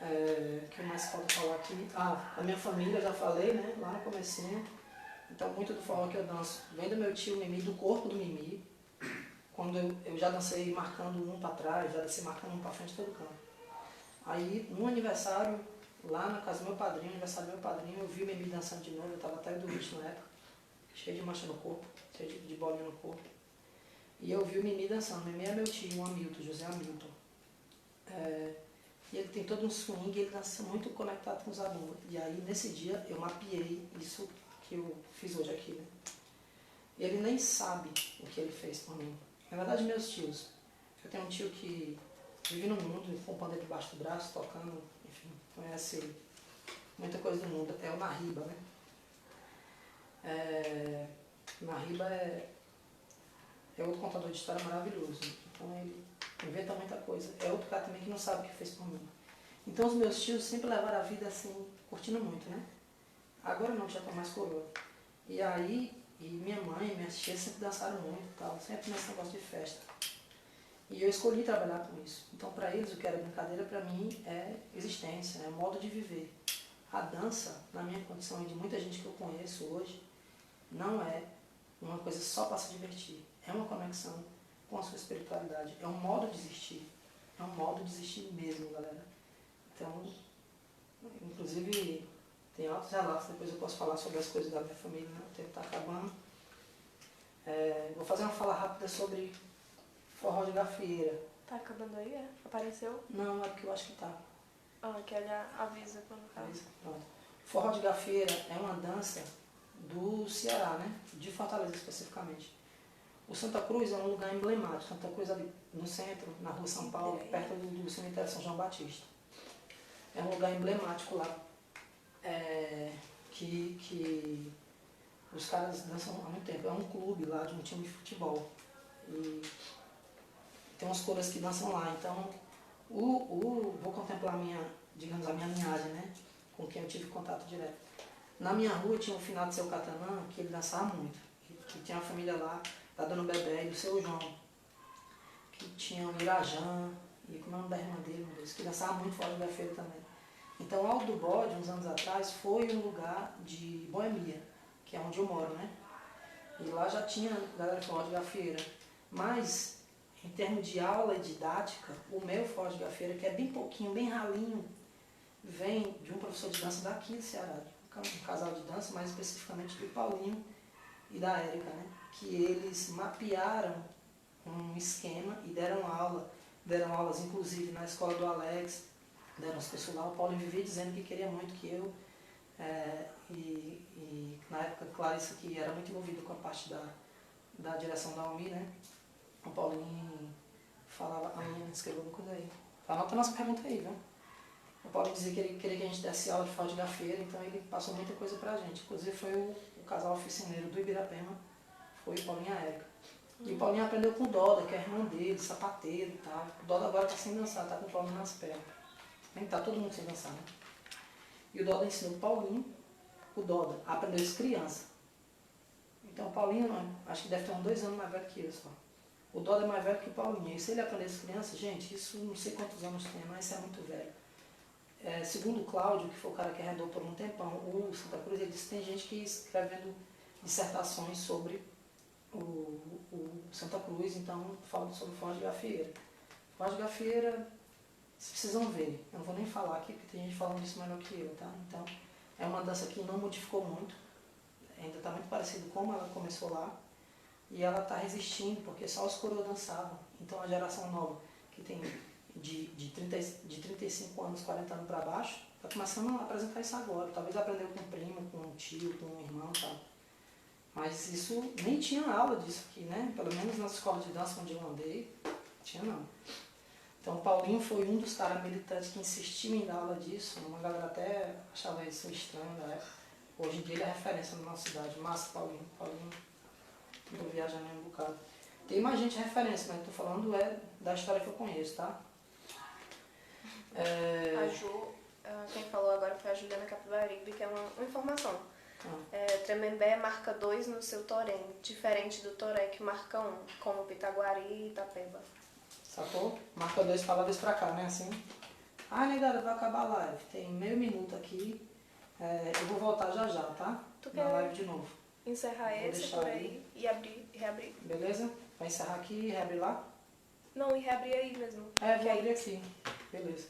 O que mais falta falar aqui? A minha família, já falei, né? Lá no comecinho. Então muito do forró que eu danço vem do meu tio Mimi, do corpo do Mimi. Quando eu já dancei marcando um para trás, já dancei marcando um para frente todo canto. Aí, no aniversário, lá na casa do meu padrinho, aniversário do meu padrinho, eu vi o Mimi dançando de novo, eu estava até doente na época, cheio de mancha no corpo, cheio de bolinha no corpo. E eu vi o Mimi dançando. O Mimi é meu tio, um Hamilton, José Hamilton. E ele tem todo um swing, ele dança muito conectado com os alunos. E aí, nesse dia, eu mapeei isso que eu fiz hoje aqui, né? Ele nem sabe o que ele fez por mim. Na verdade, meus tios. Eu tenho um tio que vive no mundo, com o pandeiro debaixo do braço, tocando, enfim, conhece muita coisa do mundo. É o Narriba, né? Narriba é outro contador de história maravilhoso. Então ele inventa muita coisa. É outro cara também que não sabe o que fez por mim. Então os meus tios sempre levaram a vida assim, curtindo muito, né? Agora não, já tô mais coroa. E aí, minha mãe e minhas tias sempre dançaram muito e tal, sempre nesse negócio de festa. E eu escolhi trabalhar com isso. Então para eles o que era brincadeira, para mim é existência, é modo de viver. A dança, na minha condição e de muita gente que eu conheço hoje, não é uma coisa só para se divertir. É uma conexão com a sua espiritualidade. É um modo de existir. É um modo de existir mesmo, galera. Então, inclusive, Tem altos relatos, depois eu posso falar sobre as coisas da minha família, né? O tempo está acabando. Vou fazer uma fala rápida sobre forró de gafieira. Tá acabando aí, é? Apareceu? Não, é porque eu acho que tá. Ah, que ele avisa quando acaba. Pronto. Forró de gafieira é uma dança do Ceará, né? De Fortaleza especificamente. O Santa Cruz é um lugar emblemático. Santa Cruz ali no centro, na rua São Paulo, perto do cemitério São João Batista. É um lugar emblemático lá. Que os caras dançam há muito tempo. É um clube lá de um time de futebol. E tem uns coros que dançam lá. Então, vou contemplar digamos, a minha linhagem, né? Com quem eu tive contato direto. Na minha rua tinha um finado Seu Catanã, que ele dançava muito. Que tinha uma família lá, da Dona Bebé e do Seu João. Que tinha o Irajã, e como é o nome da irmã dele, meu Deus, que dançava muito fora da feira também. Então, Alto do Bode, uns anos atrás, foi um lugar de boemia, que é onde eu moro, né? E lá já tinha galera de forró de gafieira. Mas, em termos de aula e didática, o meu forró de gafieira, que é bem pouquinho, bem ralinho, vem de um professor de dança daqui do Ceará, um casal de dança, mais especificamente do Paulinho e da Érica, né? Que eles mapearam um esquema e deram aulas inclusive na escola do Alex, deram as pessoas lá. O Paulinho vivia dizendo que queria muito que eu, e na época Clarissa, que era muito envolvida com a parte da direção da UMI, né? O Paulinho falava, a menina escreveu uma coisa aí. Anota a nossa pergunta aí, viu? O Paulinho dizia que ele queria que a gente desse aula de forró de gafieira, então ele passou muita coisa pra gente. Inclusive foi o casal oficineiro do Ibirapema, foi o Paulinho e a Érica. E o Paulinho aprendeu com o Doda, que é irmão dele, sapateiro e tal. O Doda agora tá sem dançar, tá com o problema nas pernas. Nem tá todo mundo sem dançar, né? E o Doda ensinou o Paulinho, o Doda aprendeu isso criança. Então o Paulinho, acho que deve ter uns 2 anos mais velho que eu só. O Doda é mais velho que o Paulinho. E se ele aprender isso criança, gente, isso não sei quantos anos tem, mas isso é muito velho. Segundo o Cláudio, que foi o cara que arrendou por um tempão, o Santa Cruz, ele disse que tem gente que escrevendo dissertações sobre o Santa Cruz, então falando sobre o forró de gafieira. Forró de gafieira, vocês precisam ver. Eu não vou nem falar aqui, porque tem gente falando disso melhor que eu, tá? Então, é uma dança que não modificou muito, ainda está muito parecido como ela começou lá, e ela está resistindo, porque só os coroas dançavam. Então, a geração nova, que tem de 35 anos, 40 anos para baixo, está começando a apresentar isso agora. Talvez aprendeu com um primo, com um tio, com um irmão e tal. Mas isso, nem tinha aula disso aqui, né? Pelo menos nas escolas de dança onde eu andei, tinha não. Então o Paulinho foi um dos caras militantes que insistiu em dar aula disso. Uma galera até achava isso estranho na época. Hoje em dia ele é referência na nossa cidade. Massa, Paulinho. Paulinho, eu viajando um bocado. Tem mais gente referência, mas eu tô falando da história que eu conheço, tá? A Ju, quem falou agora foi a Juliana Capibaribe, que é uma informação. Tremembé marca 2 no seu torém, diferente do toré que marca 1, como Pitaguari e Itapeba. Sacou? Marca 2 fala 2 pra cá, né? Assim. Ah, negada, vai acabar a live. Tem meio minuto aqui. Eu vou voltar já já, tá? Tu Na quer live de novo. encerrar Vou esse deixar por aí. aí e reabrir? Beleza? Vai encerrar aqui e reabrir lá? Não, e reabrir aí mesmo. Vou abrir aqui. Beleza.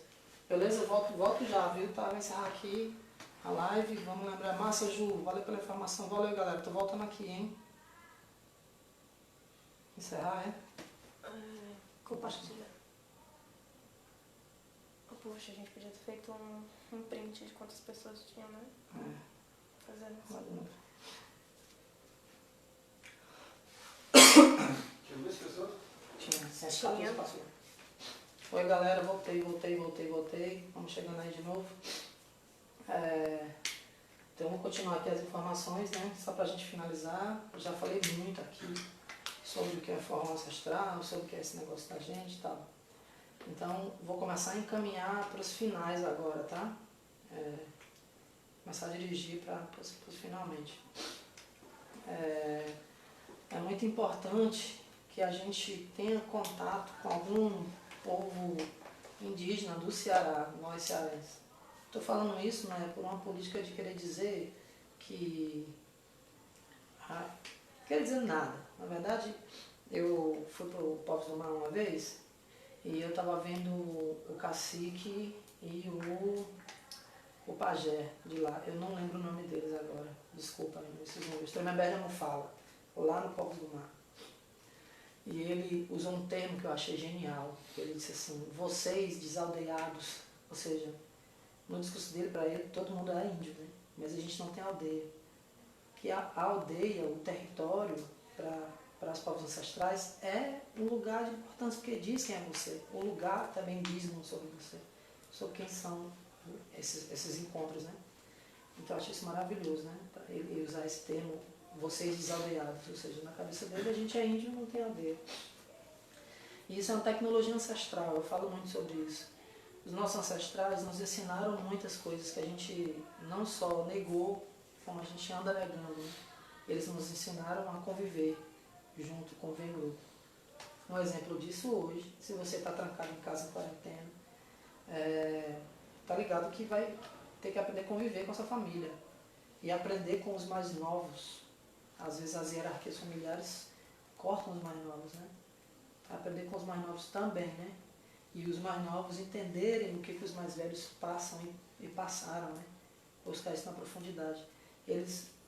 Beleza? Eu volto já, viu? Tá? Vou encerrar aqui a live. Vamos lembrar. Massa, Ju. Valeu pela informação. Valeu, galera. Tô voltando aqui, hein? Encerrar, Compartilhar. Poxa, a gente podia ter feito um print de quantas pessoas tinham, né? Fazendo assim. Tinha 2 pessoas? Tinha. 114 passou. Oi, galera. Voltei. Vamos chegando aí de novo. Então, vou continuar aqui as informações, né? Só pra gente finalizar. Eu já falei muito aqui sobre o que é forró ancestral, sobre o que é esse negócio da gente e tal. Então, vou começar a encaminhar para os finais agora, tá? Começar a dirigir para os finalmente. É muito importante que a gente tenha contato com algum povo indígena do Ceará, nós cearenses. Estou falando isso, né, por uma política de querer dizer que... querer dizer nada. Na verdade, eu fui para o Povos do Mar uma vez e eu estava vendo o cacique e o pajé de lá, eu não lembro o nome deles agora, desculpa, esses números. Tremembé já não fala, lá no Povos do Mar. E ele usou um termo que eu achei genial. Ele disse assim, vocês desaldeados, ou seja, no discurso dele, para ele, todo mundo é índio, né? Mas a gente não tem aldeia. Que a aldeia, o território, para os povos ancestrais, é um lugar de importância, porque diz quem é você. O lugar também diz muito sobre você, sobre quem são esses encontros, né? Então eu achei isso maravilhoso, né? Ele usar esse termo, vocês desaldeados, ou seja, na cabeça dele a gente é índio e não tem aldeia. E isso é uma tecnologia ancestral, eu falo muito sobre isso. Os nossos ancestrais nos ensinaram muitas coisas que a gente não só negou, como a gente anda negando. Né? Eles nos ensinaram a conviver junto, conviver em grupo. Um exemplo disso hoje, se você está trancado em casa em quarentena, tá ligado que vai ter que aprender a conviver com a sua família e aprender com os mais novos. Às vezes as hierarquias familiares cortam os mais novos, né? Aprender com os mais novos também, né? E os mais novos entenderem o que os mais velhos passam e passaram, né? Buscar isso na profundidade.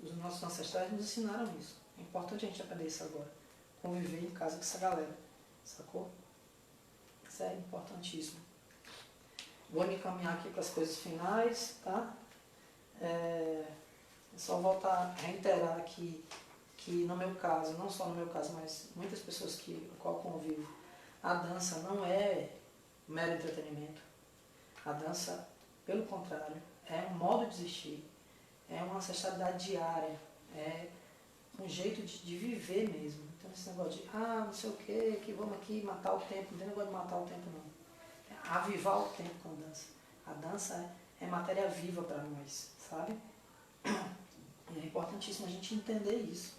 Os nossos ancestrais nos ensinaram isso. É importante a gente aprender isso agora. Conviver em casa com essa galera, sacou? Isso é importantíssimo. Vou me encaminhar aqui para as coisas finais, tá? É só voltar a reiterar aqui que no meu caso, não só no meu caso, mas muitas pessoas com as qual convivo, a dança não é mero entretenimento. A dança, pelo contrário, é um modo de existir, é uma ancestralidade diária, é um jeito de viver mesmo. Então esse negócio de, não sei o que vamos aqui matar o tempo, não tem negócio de matar o tempo não. É avivar o tempo com a dança. A dança é matéria viva para nós, sabe? E é importantíssimo a gente entender isso.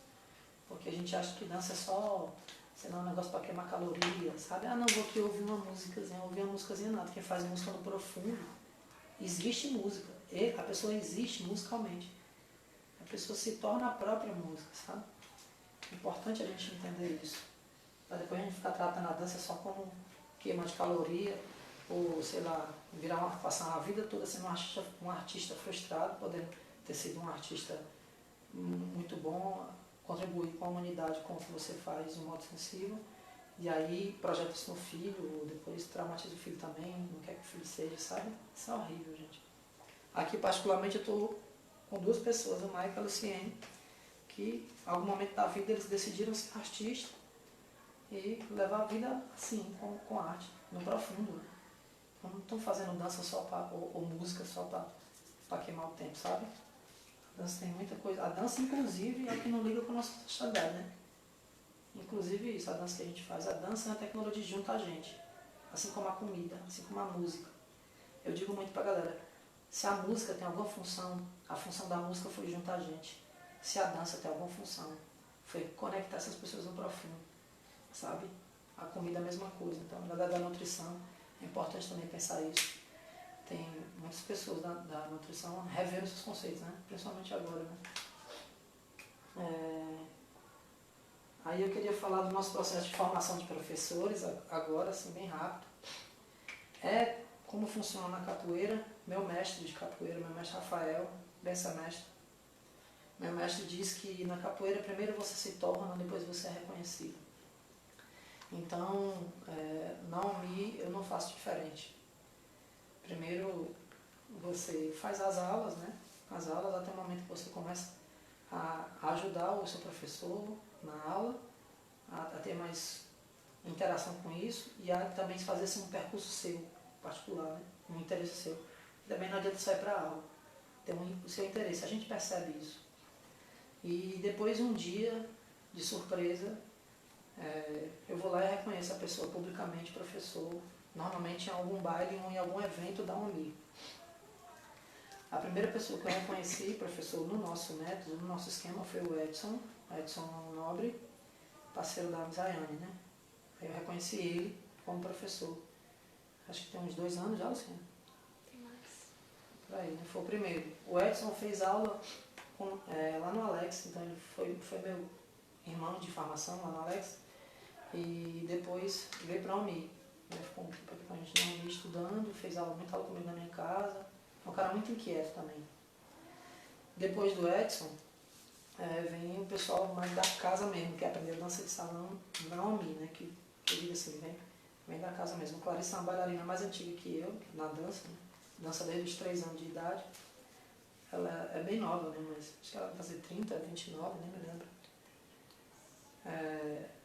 Porque a gente acha que dança é só, sei lá, um negócio para queimar calorias, sabe? Não, vou aqui ouvir uma músicazinha nada. Quem faz música no profundo, existe música. E a pessoa existe musicalmente. A pessoa se torna a própria música, sabe? É importante a gente entender isso. Para depois a gente ficar tratando a dança só como queima de caloria, ou, sei lá, passar a vida toda sendo um artista frustrado, podendo ter sido um artista muito bom, contribuir com a humanidade com o que você faz de um modo sensível, e aí projeta isso no filho, ou depois traumatiza o filho também, não quer que o filho seja, sabe? Isso é horrível, gente. Aqui, particularmente, eu estou com duas pessoas, o Mike e a Luciene, que em algum momento da vida eles decidiram ser artistas e levar a vida assim, com arte, no profundo. Né? Então, não estão fazendo dança só ou música só para queimar o tempo, sabe? A dança tem muita coisa. A dança, inclusive, é o que não liga com a nossa sociedade, né? Inclusive isso, a dança que a gente faz. A dança é uma tecnologia que junta a gente. Assim como a comida, assim como a música. Eu digo muito pra galera, se a música tem alguma função, a função da música foi juntar a gente. Se a dança tem alguma função, foi conectar essas pessoas no profundo, sabe? A comida é a mesma coisa. Então, na verdade, da nutrição, é importante também pensar isso. Tem muitas pessoas da nutrição revendo esses conceitos, né? Principalmente agora, né? Aí eu queria falar do nosso processo de formação de professores, agora, assim, bem rápido. Como funciona na capoeira. Meu mestre de capoeira, meu mestre Rafael, benção mestre. Meu mestre diz que na capoeira primeiro você se torna, depois você é reconhecido. Então, eu não faço diferente. Primeiro você faz as aulas, né? As aulas até o momento que você começa a ajudar o seu professor na aula, a ter mais interação com isso e a também fazer assim, um percurso seu, particular, né? Um interesse seu. Também não adianta sair para a aula, tem o seu interesse, a gente percebe isso. E depois um dia, de surpresa, eu vou lá e reconheço a pessoa publicamente, professor, normalmente em algum baile ou em algum evento da UNI. A primeira pessoa que eu reconheci, professor, no nosso método, no nosso esquema, foi o Edson Nobre, parceiro da Zayane, né? Aí eu reconheci ele como professor. Acho que tem uns 2 anos já, Luciana? Tem mais. Por aí, né? Foi o primeiro. O Edson fez aula lá no Alex, então ele foi meu irmão de formação lá no Alex, e depois veio para a UNI. Ele ficou um tempo com a gente na UNI estudando, fez muita aula comigo na minha casa, É um cara muito inquieto também. Depois do Edson, vem o pessoal mais da casa mesmo, que aprendeu dança de salão, não a mim, né? Que eu digo assim, vem da casa mesmo. Clarissa é uma bailarina mais antiga que eu, na dança, né? Dança desde os 3 anos de idade. Ela é bem nova, né? Mas acho que ela vai fazer 30, 29, nem me lembro.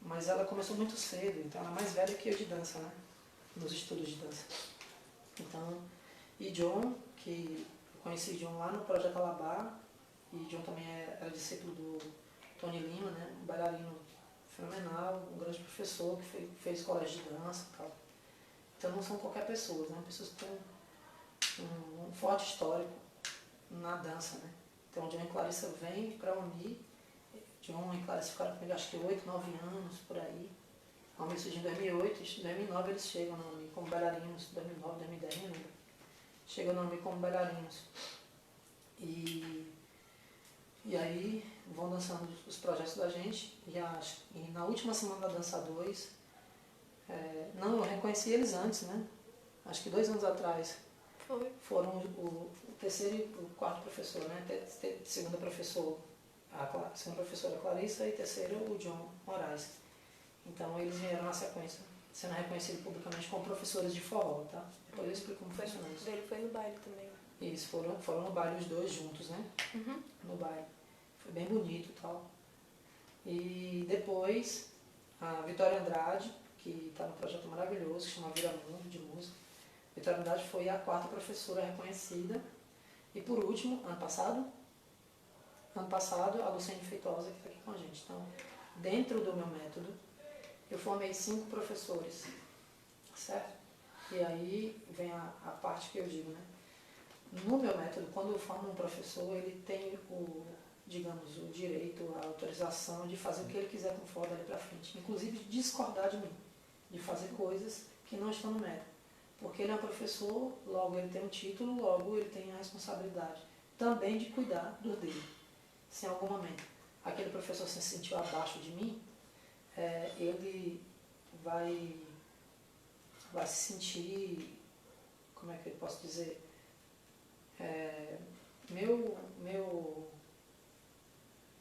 Mas ela começou muito cedo, então ela é mais velha que eu de dança, né? Nos estudos de dança. Então, e John, que eu conheci John lá no Projeto Alabá, e John também era discípulo do Tony Lima, né? Um bailarino fenomenal, um grande professor que fez colégio de dança e tal. Então não são qualquer pessoa, né? Pessoas que têm um forte histórico na dança, né? Então John e Clarissa vêm para unir. John e Clarissa ficaram comigo acho que 8, 9 anos, por aí. A UMI surgiu em 2008, em 2009 eles chegam na UMI como bailarinos, 2009, 2010, não lembro. Chegam na UMI como bailarinos. E aí vão dançando os projetos da gente. E na última semana da Dança 2, não, eu reconheci eles antes, né? Acho que 2 anos atrás. Foram o terceiro e o quarto professor, né? Segunda professora Clarissa e terceiro o John Moraes. Então eles vieram na sequência, sendo reconhecidos publicamente como professores de forró, tá? Depois eu explico como funciona isso. Ele foi no baile também. Isso, foram no baile os dois juntos, né? Uhum. No baile. Foi bem bonito e tal. E depois a Vitória Andrade, que está no projeto maravilhoso, que chama Vira Mundo de música. Vitória Andrade foi a 4ª professora reconhecida. E por último, ano passado, a Luciane Feitosa, que está aqui com a gente. Então, dentro do meu método, eu formei 5 professores, certo? E aí vem a parte que eu digo, né? No meu método, quando eu formo um professor, ele tem o direito, a autorização de fazer o que ele quiser com o forró dali para frente. Inclusive de discordar de mim, de fazer coisas que não estão no método. Porque ele é um professor, logo ele tem um título, logo ele tem a responsabilidade também de cuidar do dele. Se em algum momento aquele professor se sentiu abaixo de mim, ele vai se sentir, como é que eu posso dizer,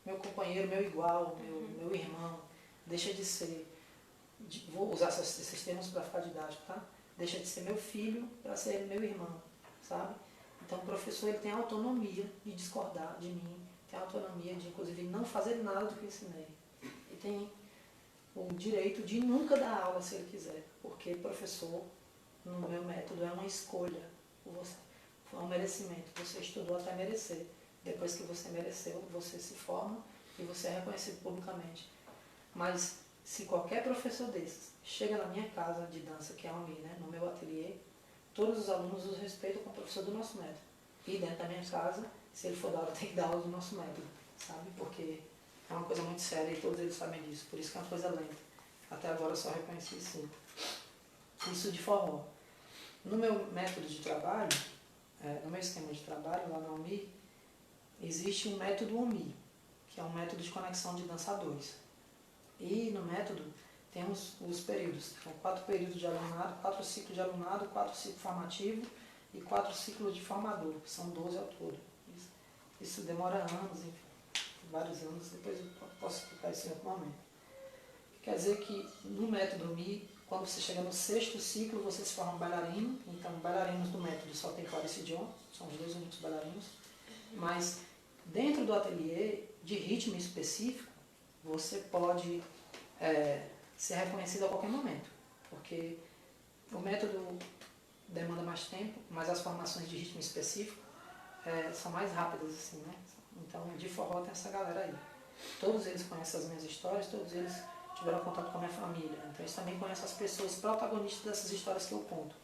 meu companheiro, meu igual, meu irmão, deixa de ser, vou usar esses termos para ficar didático, tá? Deixa de ser meu filho para ser meu irmão, sabe? Então o professor ele tem a autonomia de discordar de mim, tem a autonomia de, inclusive, não fazer nada do que eu ensinei. E tem o direito de nunca dar aula se ele quiser, porque professor, no meu método, é uma escolha por você. É um merecimento. Você estudou até merecer. Depois que você mereceu, você se forma e você é reconhecido publicamente. Mas se qualquer professor desses chega na minha casa de dança, que é a UMI, né, no meu ateliê, todos os alunos os respeitam como professor do nosso método. E dentro da minha casa, se ele for dar aula, tem que dar aula do nosso método, sabe? Porque é uma coisa muito séria e todos eles sabem disso. Por isso que é uma coisa lenta. Até agora eu só reconheci 5. Isso de forró. No meu método de trabalho, no meu esquema de trabalho lá na UMI, existe um método UMI, que é um método de conexão de dançadores. E no método temos os períodos. São 4 períodos de alunado, 4 ciclos de alunado, 4 ciclos formativos e 4 ciclos de formador, que são 12 ao todo. Isso demora anos, enfim, vários anos, depois eu posso explicar isso em outro momento. Quer dizer que no método UMI, quando você chega no 6º ciclo, você se forma bailarino. Então, bailarinos do método só tem Clarissa e John, são os 2 únicos bailarinos. Mas dentro do ateliê, de ritmo específico, você pode ser reconhecido a qualquer momento. Porque o método demanda mais tempo, mas as formações de ritmo específico são mais rápidas, assim, né? Então, de forró tem essa galera aí. Todos eles conhecem as minhas histórias, todos eles tiveram contato com a minha família. Então, eles também conhecem as pessoas protagonistas dessas histórias que eu conto.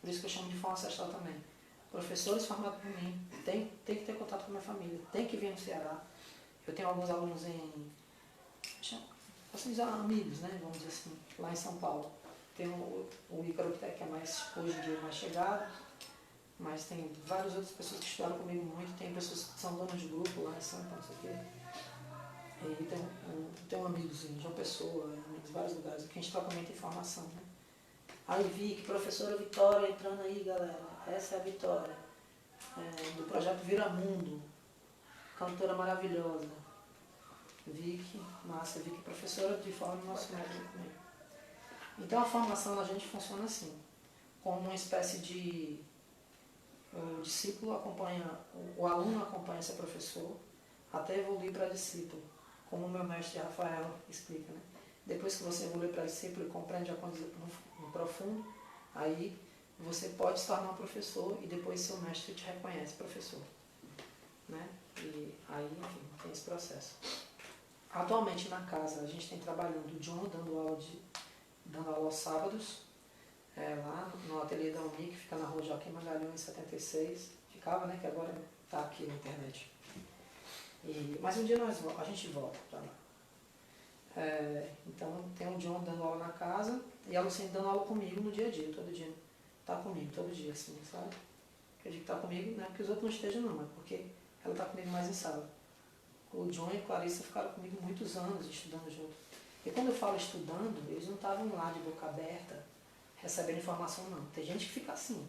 Por isso que eu chamo de forró ancestral também. Professores formados por mim, tem que ter contato com a minha família, tem que vir no Ceará. Eu tenho alguns alunos amigos, né, vamos dizer assim, lá em São Paulo. Tem o Ícaro, que é mais, hoje em dia, mais chegado, mas tem várias outras pessoas que estudaram comigo muito, tem pessoas que são donas de grupo lá em São Paulo, não sei o quê. E tem um amigos em João Pessoa, amigos em vários lugares, que a gente troca muita informação, né. Aí vi que professora Vitória entrando aí, galera, essa é a Vitória. Viramundo, cantora maravilhosa. Vicky, massa, Vicky, professora de forma no nosso método também. Então a formação da gente funciona assim, como uma espécie de... O discípulo acompanha, o aluno acompanha seu professor até evoluir para discípulo, como o meu mestre Rafael explica, né? Depois que você evolui para discípulo e compreende a coisa no profundo, aí você pode se tornar um professor e depois seu mestre te reconhece professor, né? E aí, enfim, tem esse processo. Atualmente na casa a gente tem trabalhando o John dando aula aos sábados, lá no ateliê da UNI, que fica na rua Joaquim Magalhães 76, ficava, né, que agora está aqui na internet. Mas um dia a gente volta para lá. Então tem o John dando aula na casa e a Luciene dando aula comigo no dia a dia, todo dia. Está comigo, todo dia, assim, sabe? Eu digo que está comigo, não é porque os outros não estejam não, é porque ela está comigo mais em sala. O John e a Clarissa ficaram comigo muitos anos estudando junto. E quando eu falo estudando, eles não estavam lá de boca aberta, recebendo informação não. Tem gente que fica assim.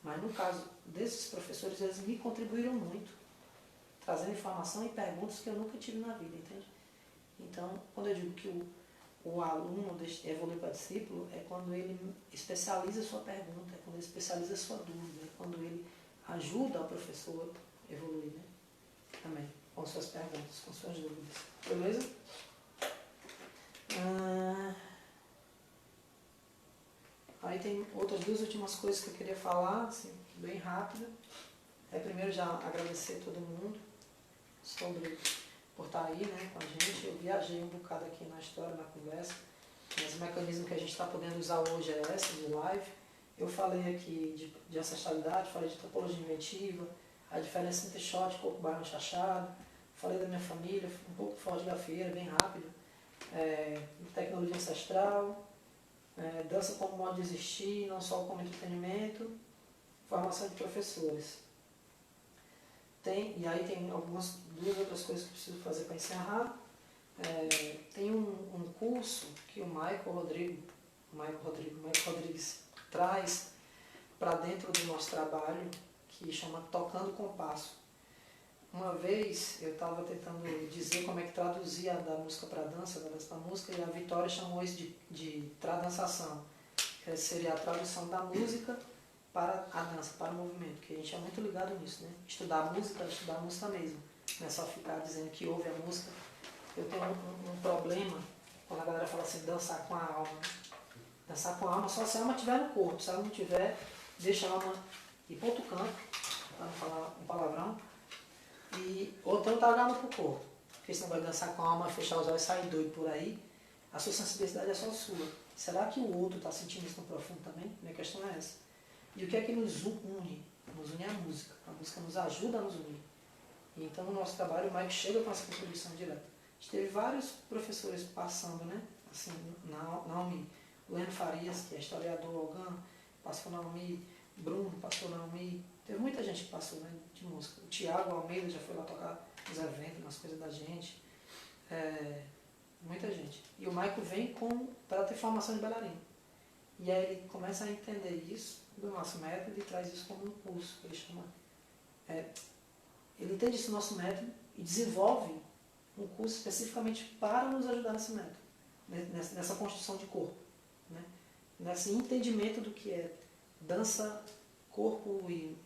Mas no caso desses professores, eles me contribuíram muito, trazendo informação e perguntas que eu nunca tive na vida, entende? Então, quando eu digo que o aluno evolui para discípulo, é quando ele especializa a sua pergunta, é quando ele especializa a sua dúvida, é quando ele ajuda o professor a evoluir, né? Também, com suas perguntas, com suas dúvidas. Beleza? Aí tem outras duas últimas coisas que eu queria falar, assim, bem rápida. Primeiro já agradecer a todo mundo por estar aí, né, com a gente. Eu viajei um bocado aqui na história, na conversa, mas o mecanismo que a gente está podendo usar hoje é esse, de live. Eu falei aqui de ancestralidade, falei de topologia inventiva, a diferença entre shot, corpo, baiano, chachado. Falei da minha família, um pouco fora de gafieira, bem rápido. Tecnologia ancestral, dança como modo de existir, não só como entretenimento, formação de professores. E aí tem duas outras coisas que eu preciso fazer para encerrar. Tem um curso que o Michael Rodrigues traz para dentro do nosso trabalho, que chama Tocando Compasso. Uma vez eu estava tentando dizer como é que traduzia da música para dança, da dança para música, e a Vitória chamou isso de tradançação, que seria a tradução da música para a dança, para o movimento, que a gente é muito ligado nisso, né? Estudar a música mesmo, não é só ficar dizendo que ouve a música. Eu tenho um problema quando a galera fala assim, dançar com a alma. Dançar com a alma só se a alma estiver no corpo, se ela não tiver, deixa a alma ir para outro canto, para não falar um palavrão, ou então tá olhando para o corpo. Porque se não vai dançar com a alma, fechar os olhos e sair doido por aí, a sua sensibilidade é só sua. Será que o outro está sentindo isso no profundo também? Minha questão é essa. E o que é que nos une? Nos une a música. A música nos ajuda a nos unir. E então no nosso trabalho o Mike chega com essa contribuição direta. A gente teve vários professores passando, né? Assim, na UMI. O Leno Farias, que é historiador, Algan, passou na UMI. Bruno passou na UMI. Teve muita gente que passou, né, de música. O Tiago Almeida já foi lá tocar nos eventos, nas coisas da gente. Muita gente. E o Michael vem para ter formação de bailarino. E aí ele começa a entender isso do nosso método e traz isso como um curso. Ele chama. Ele entende isso do nosso método e desenvolve um curso especificamente para nos ajudar nesse método, nessa construção de corpo, né? Nesse entendimento do que é dança, corpo e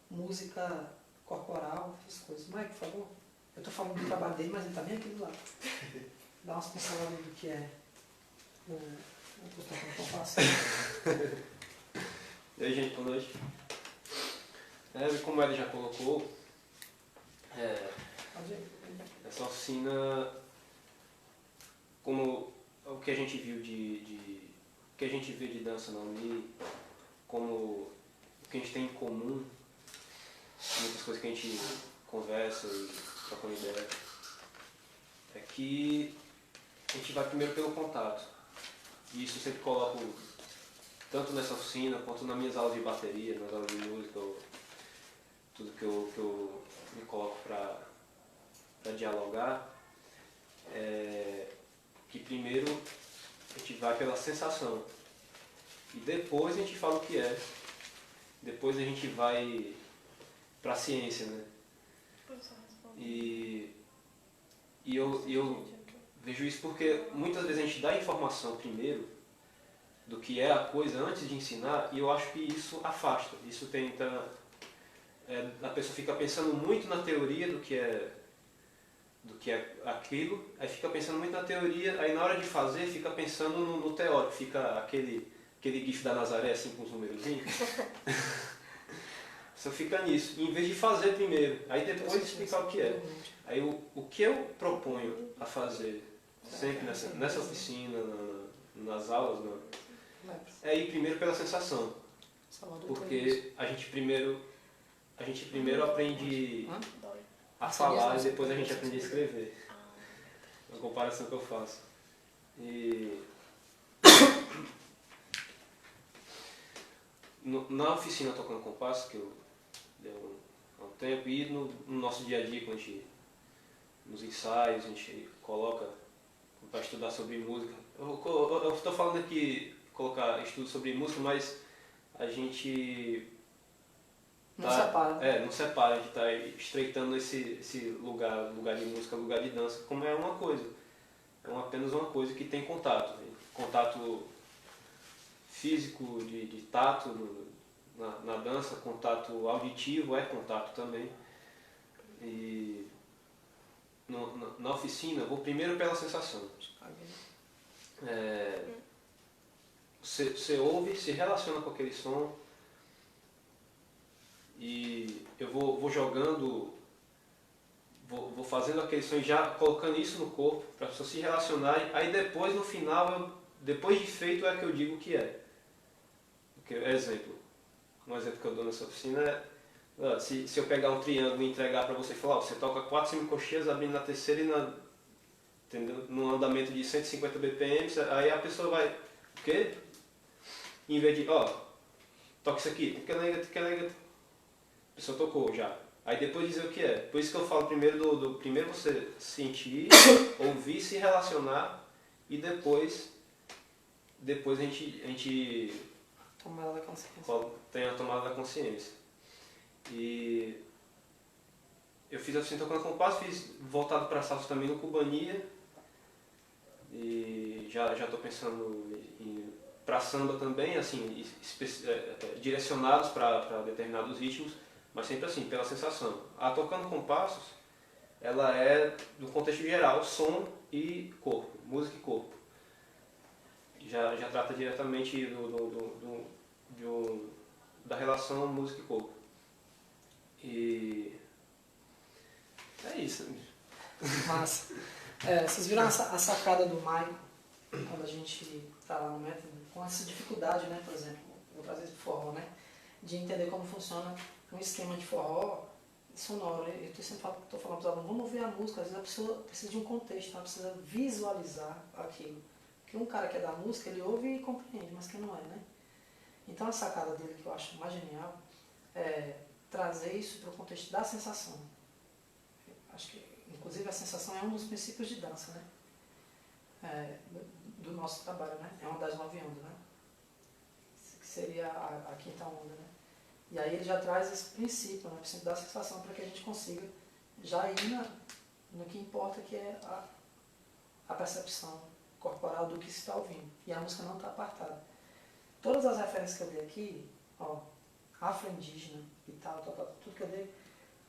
música corporal, essas coisas. Mike, por favor. Eu estou falando do trabalho dele, mas ele está bem aqui do lado. Dá umas pinceladas do que é o compasso. E aí, gente, boa noite. Como ele já colocou, essa oficina, como o que a gente viu o que a gente vê de dança na UNI, como o que a gente tem em comum, muitas coisas que a gente conversa e troca uma ideia, é que a gente vai primeiro pelo contato. E isso eu sempre coloco tanto nessa oficina quanto nas minhas aulas de bateria, nas aulas de música, tudo que eu me coloco para dialogar, que primeiro a gente vai pela sensação e depois a gente fala o que é, depois a gente vai para a ciência, né? E eu vejo isso porque muitas vezes a gente dá informação primeiro do que é a coisa antes de ensinar, e eu acho que isso afasta. Isso tenta... a pessoa fica pensando muito na teoria do que é aquilo, aí fica pensando muito na teoria, aí na hora de fazer fica pensando no teórico, fica aquele gif da Nazaré assim com os númerozinhos. Você fica nisso, em vez de fazer primeiro, aí depois explicar o que é. Aí o que eu proponho a fazer sempre nessa oficina, nas aulas, é ir primeiro pela sensação. Porque a gente primeiro aprende a falar e depois a gente aprende a escrever. É uma comparação que eu faço. E na oficina tocando compasso, que eu dei há um tempo, e no nosso dia a dia, quando a gente, nos ensaios, a gente coloca para estudar sobre música. Eu estou falando aqui, colocar estudo sobre música, mas a gente não separa. Não separa, a gente está estreitando esse lugar de música, lugar de dança, como é uma coisa. É apenas uma coisa que tem contato. Contato físico, de tato na dança, contato auditivo é contato também. E na oficina, eu vou primeiro pela sensação. Você ouve, se relaciona com aquele som, e eu vou jogando, vou fazendo aquele som e já colocando isso no corpo, para as pessoas se relacionarem. Aí depois, no final, depois de feito, é que eu digo o que é. Um exemplo que eu dou nessa oficina é, se eu pegar um triângulo e entregar para você e falar, você toca 4 semicocheias abrindo na terceira e num andamento de 150 BPM, aí a pessoa vai, o quê? Em vez de, toca isso aqui, a pessoa tocou já. Aí depois dizer o que é. Por isso que eu falo primeiro primeiro você sentir, ouvir, se relacionar, e depois a gente tomada da consciência. Tem a tomada da consciência. E eu fiz assim tocando compasso, fiz voltado para salsa também no Cubania, e já estou pensando para samba também, assim, direcionados para determinados ritmos, mas sempre assim, pela sensação. A tocando compassos, ela é do contexto geral, som e corpo, música e corpo. Já trata diretamente da relação música e corpo. E é isso. Massa. Vocês viram a sacada do Maicon, quando a gente está lá no método, com essa dificuldade, né, por exemplo, vou trazer isso pro forró, né, de entender como funciona um esquema de forró sonoro. Eu sempre estou falando para os alunos, vamos ouvir a música, às vezes a pessoa precisa de um contexto, ela precisa visualizar aquilo. Porque um cara que é da música, ele ouve e compreende, mas quem não é, né? Então a sacada dele, que eu acho mais genial, é trazer isso para o contexto da sensação. Acho que, inclusive, a sensação é um dos princípios de dança, né? Do nosso trabalho, né? É uma das 9 ondas, né? Que seria a quinta onda, né? E aí ele já traz esse princípio, né? O princípio da sensação, para que a gente consiga já ir no que importa, que é a percepção corporal do que se está ouvindo. E a música não está apartada. Todas as referências que eu dei aqui, afro-indígena e tal, tudo que eu dei,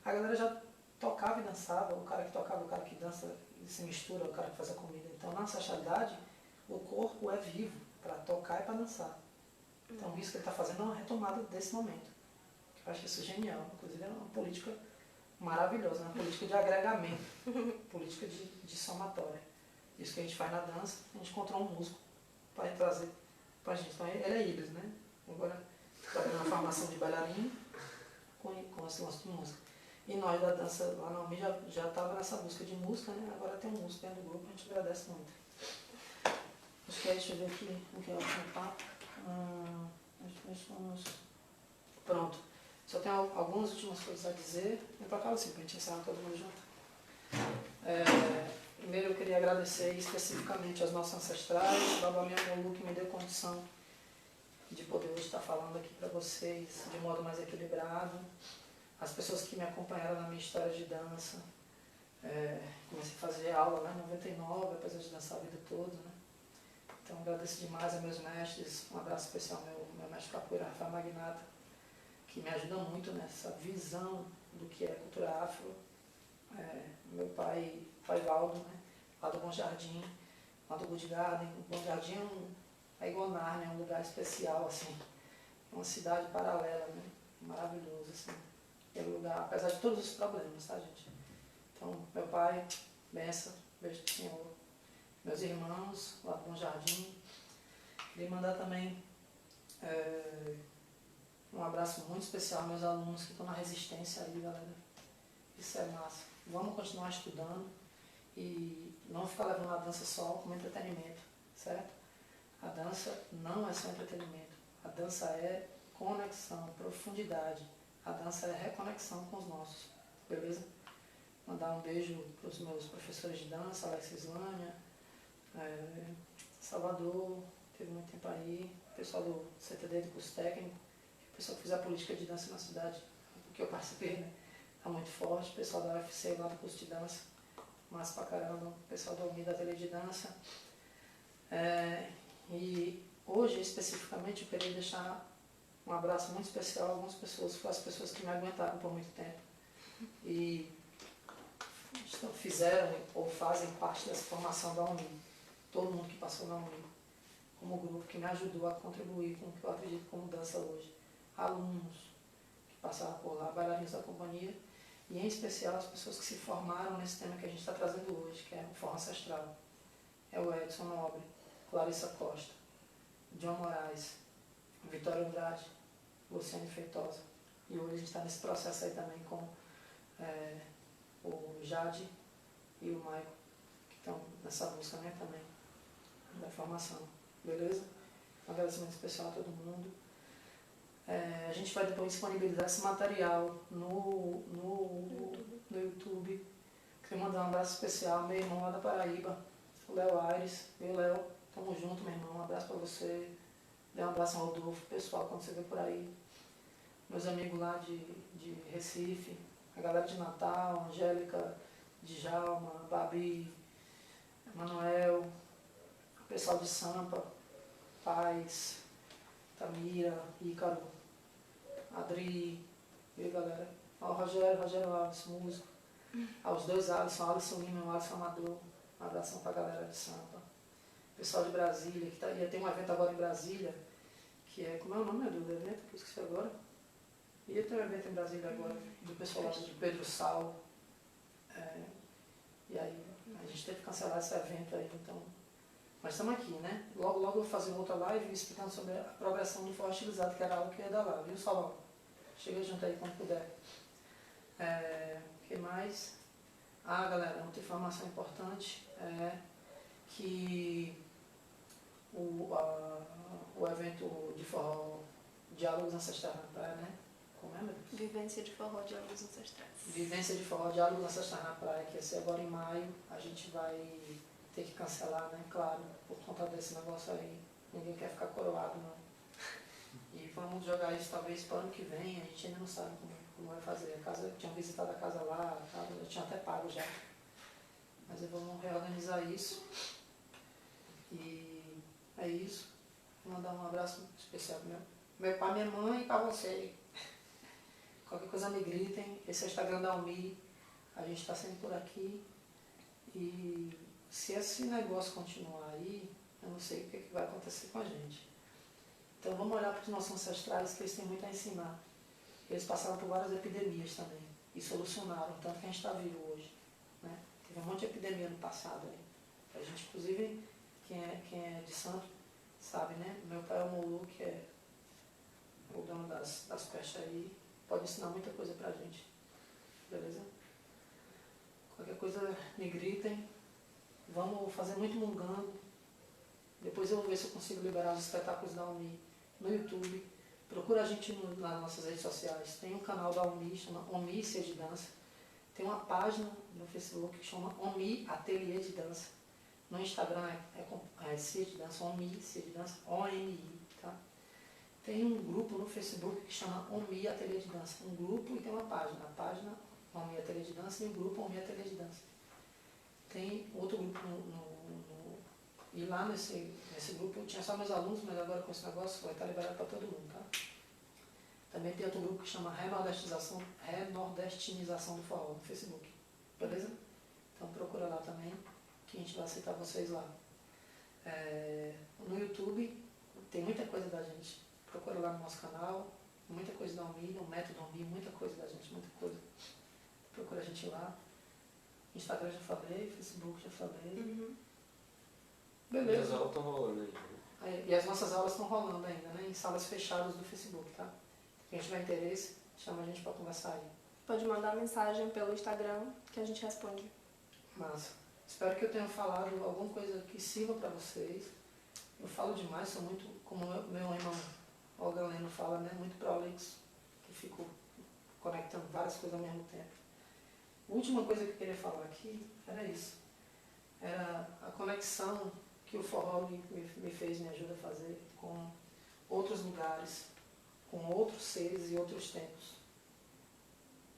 a galera já tocava e dançava, o cara que tocava, o cara que dança, se mistura, o cara que faz a comida. Então, na ancestralidade, o corpo é vivo para tocar e para dançar. Então, isso que ele está fazendo é uma retomada desse momento. Eu acho isso genial. Inclusive, é uma política maravilhosa, uma política de agregamento, política de somatória. Isso que a gente faz na dança, a gente encontrou um músico para trazer para a gente. Então, ele é híbrido, né? Agora, está fazendo uma formação de bailarino com esse lance de música. E nós da dança lá na UMI já estava nessa busca de música, né? Agora tem um músico dentro do grupo, a gente agradece muito. Acho que deixa eu ver aqui o que é o último papo. Pronto. Só tem algumas últimas coisas a dizer. Vem para cá assim, para a gente encerrar todo mundo junto. Primeiro eu queria agradecer especificamente aos nossos ancestrais, Baba Minha Molu, que me deu condição de poder hoje estar falando aqui para vocês de modo mais equilibrado. as pessoas que me acompanharam na minha história de dança. Comecei a fazer aula lá em 99, apesar de dançar a vida toda, né? Então agradeço demais a meus mestres, um abraço especial ao meu mestre capoeira, Rafael Magnata, que me ajuda muito nessa visão do que é cultura afro. Meu pai Valdo, né? Lá do Bom Jardim, lá do Good Garden. O Bom Jardim é igual Nárnia, é um lugar especial, assim, é uma cidade paralela, né? Maravilhoso, assim. Aquele lugar, apesar de todos os problemas, tá, gente? Então, meu pai, benção, beijo do Senhor. Meus irmãos, lá do Bom Jardim. Queria mandar também um abraço muito especial aos meus alunos que estão na resistência aí, galera. Isso é massa. Vamos continuar estudando e não ficar levando a dança só como entretenimento, certo? A dança não é só entretenimento. A dança é conexão, profundidade. A dança é reconexão com os nossos, beleza? Mandar um beijo para os meus professores de dança, Alex Islânia, Salvador, teve muito tempo aí, o pessoal do CTD do curso técnico, o pessoal que fez a política de dança na cidade, que eu participei, né? Tá muito forte, o pessoal da UFC lá do curso de dança, massa pra caramba, o pessoal da Unida Ateliê de Dança. E hoje, especificamente, eu queria deixar um abraço muito especial a algumas pessoas, que foram as pessoas que me aguentaram por muito tempo e fizeram ou fazem parte dessa formação da UNI. Todo mundo que passou na UNI, como grupo, que me ajudou a contribuir com o que eu acredito como dança hoje. Alunos que passaram por lá, bailarinos da companhia, e em especial as pessoas que se formaram nesse tema que a gente está trazendo hoje, que é o forró ancestral. É o Edson Nobre, Clarissa Costa, John Moraes, Vitória Andrade, Luciane Feitosa. E hoje a gente está nesse processo aí também com o Jade e o Maico, que estão nessa busca, né, também, da formação. Beleza? Um agradecimento especial a todo mundo. A gente vai depois disponibilizar esse material no YouTube. Queria mandar um abraço especial ao meu irmão lá da Paraíba, o Léo Aires. Meu Léo, tamo junto, meu irmão. Um abraço pra você. Dê um abraço ao Rodolfo, pessoal, quando você vê por aí. Meus amigos lá de Recife, a galera de Natal, Angélica, Djalma, Babi, Manuel, o pessoal de Sampa, Paz, Tamira, Ícaro, Adri, e galera. Ao Rogério Alves, músico. Aos dois Alisson Lima e o Alisson Amador. Um abração pra galera de Sampa. Pessoal de Brasília, que ia ter um evento agora em Brasília, que é, como é o nome do evento? Que eu esqueci agora. Ia ter um evento em Brasília agora, do pessoal lá de Pedro Sal. E aí, a gente teve que cancelar esse evento aí, então. Mas estamos aqui, né? Logo eu vou fazer outra live explicando sobre a progressão do forró estilizado, que era algo que ia dar lá, viu, Salão? Chega junto aí quando puder. O que mais? Galera, outra informação importante é que o evento de forró Diálogos Ancestrais na Praia, né? Como é, meu Deus? Vivência de forró Diálogos Ancestrais. Vivência de forró Diálogos Ancestrais na Praia, que ia ser agora em maio. A gente vai ter que cancelar, né? Claro, por conta desse negócio aí. Ninguém quer ficar coroado, não. E vamos jogar isso talvez para o ano que vem. A gente ainda não sabe como vai fazer. A casa, eu tinha visitado a casa lá, eu tinha até pago já. Mas vamos reorganizar isso. E é isso. Vou mandar um abraço especial para meu pai, minha mãe e para você. Qualquer coisa me gritem. Esse é o Instagram da UMI. A gente está sempre por aqui. E se esse negócio continuar aí, eu não sei o que vai acontecer com a gente. Então vamos olhar para os nossos ancestrais, que eles têm muito a ensinar. Eles passaram por várias epidemias também e solucionaram, tanto que a gente está vivo hoje. Né? Teve um monte de epidemia no passado aí. A gente, inclusive, quem é de santo sabe, né? Meu pai é o Molu, que é o dono das pestes aí, pode ensinar muita coisa pra gente. Beleza? Qualquer coisa me gritem. Vamos fazer muito mungango. Depois eu vou ver se eu consigo liberar os espetáculos da UMI no YouTube. Procura a gente nas nossas redes sociais. Tem um canal da UMI, chama UMI Cia de Dança. Tem uma página no Facebook que chama UMI Ateliê de Dança. No Instagram é Cia de Dança, UMI Cia de Dança, OMI, tá? Tem um grupo no Facebook que chama Omi Ateliê de Dança. Um grupo e tem uma página. A página Omi Ateliê de Dança e o grupo Omi Ateliê de Dança. Tem outro grupo e lá nesse grupo tinha só meus alunos, mas agora com esse negócio vai estar liberado para todo mundo, tá? Também tem outro grupo que chama Renordestinização do Forró no Facebook. Beleza? Então procura lá também, que a gente vai aceitar vocês lá. No YouTube tem muita coisa da gente. Procura lá no nosso canal, muita coisa da Omi, no método Omi, muita coisa da gente, muita coisa. Procura a gente lá. Instagram já falei, Facebook já falei. Uhum. Beleza. E as aulas estão rolando ainda, né? E as nossas aulas estão rolando ainda, né? Em salas fechadas do Facebook, tá? Quem tiver interesse, chama a gente para conversar aí. Pode mandar mensagem pelo Instagram que a gente responde. Massa. Espero que eu tenha falado alguma coisa que sirva para vocês. Eu falo demais, sou muito, como meu irmão Olga Leno fala, né? Muito prolixo, que fico conectando várias coisas ao mesmo tempo. A última coisa que eu queria falar aqui era isso. Era a conexão que o forró me fez, me ajuda a fazer com outros lugares, com outros seres e outros tempos.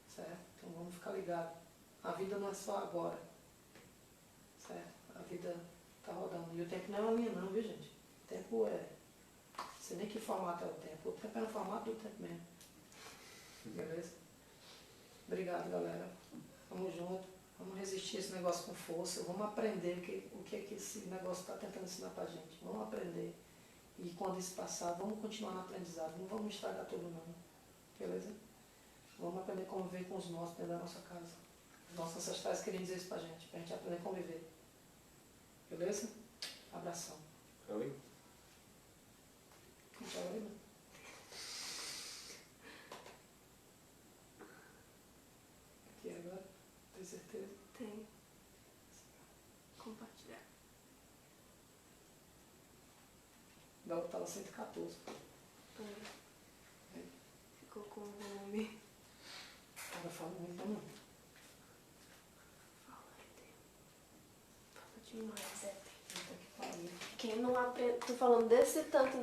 Certo? Então vamos ficar ligados. A vida não é só agora. Certo? A vida está rodando. E o tempo não é uma linha não, viu gente? O tempo é... Não sei nem que formato é o tempo. O tempo é no formato do tempo mesmo. Beleza? Obrigado, galera. Vamos junto. Vamos resistir a esse negócio com força. Vamos aprender o que é que esse negócio está tentando ensinar pra gente. Vamos aprender. E quando isso passar, vamos continuar no aprendizado. Não vamos estragar tudo não. Beleza? Vamos aprender a conviver com os nossos dentro da nossa casa. Os nossos ancestrais queriam dizer isso pra gente aprender a conviver. Beleza? Abração. Oi? Tchau, Lima. Aqui agora? Tem certeza? Tem. Compartilhar. Da outra tava 114. Ficou com o volume. Agora fala muito também. Fala demais, é. Puta que pariu. Quem não aprende. Tô falando desse tanto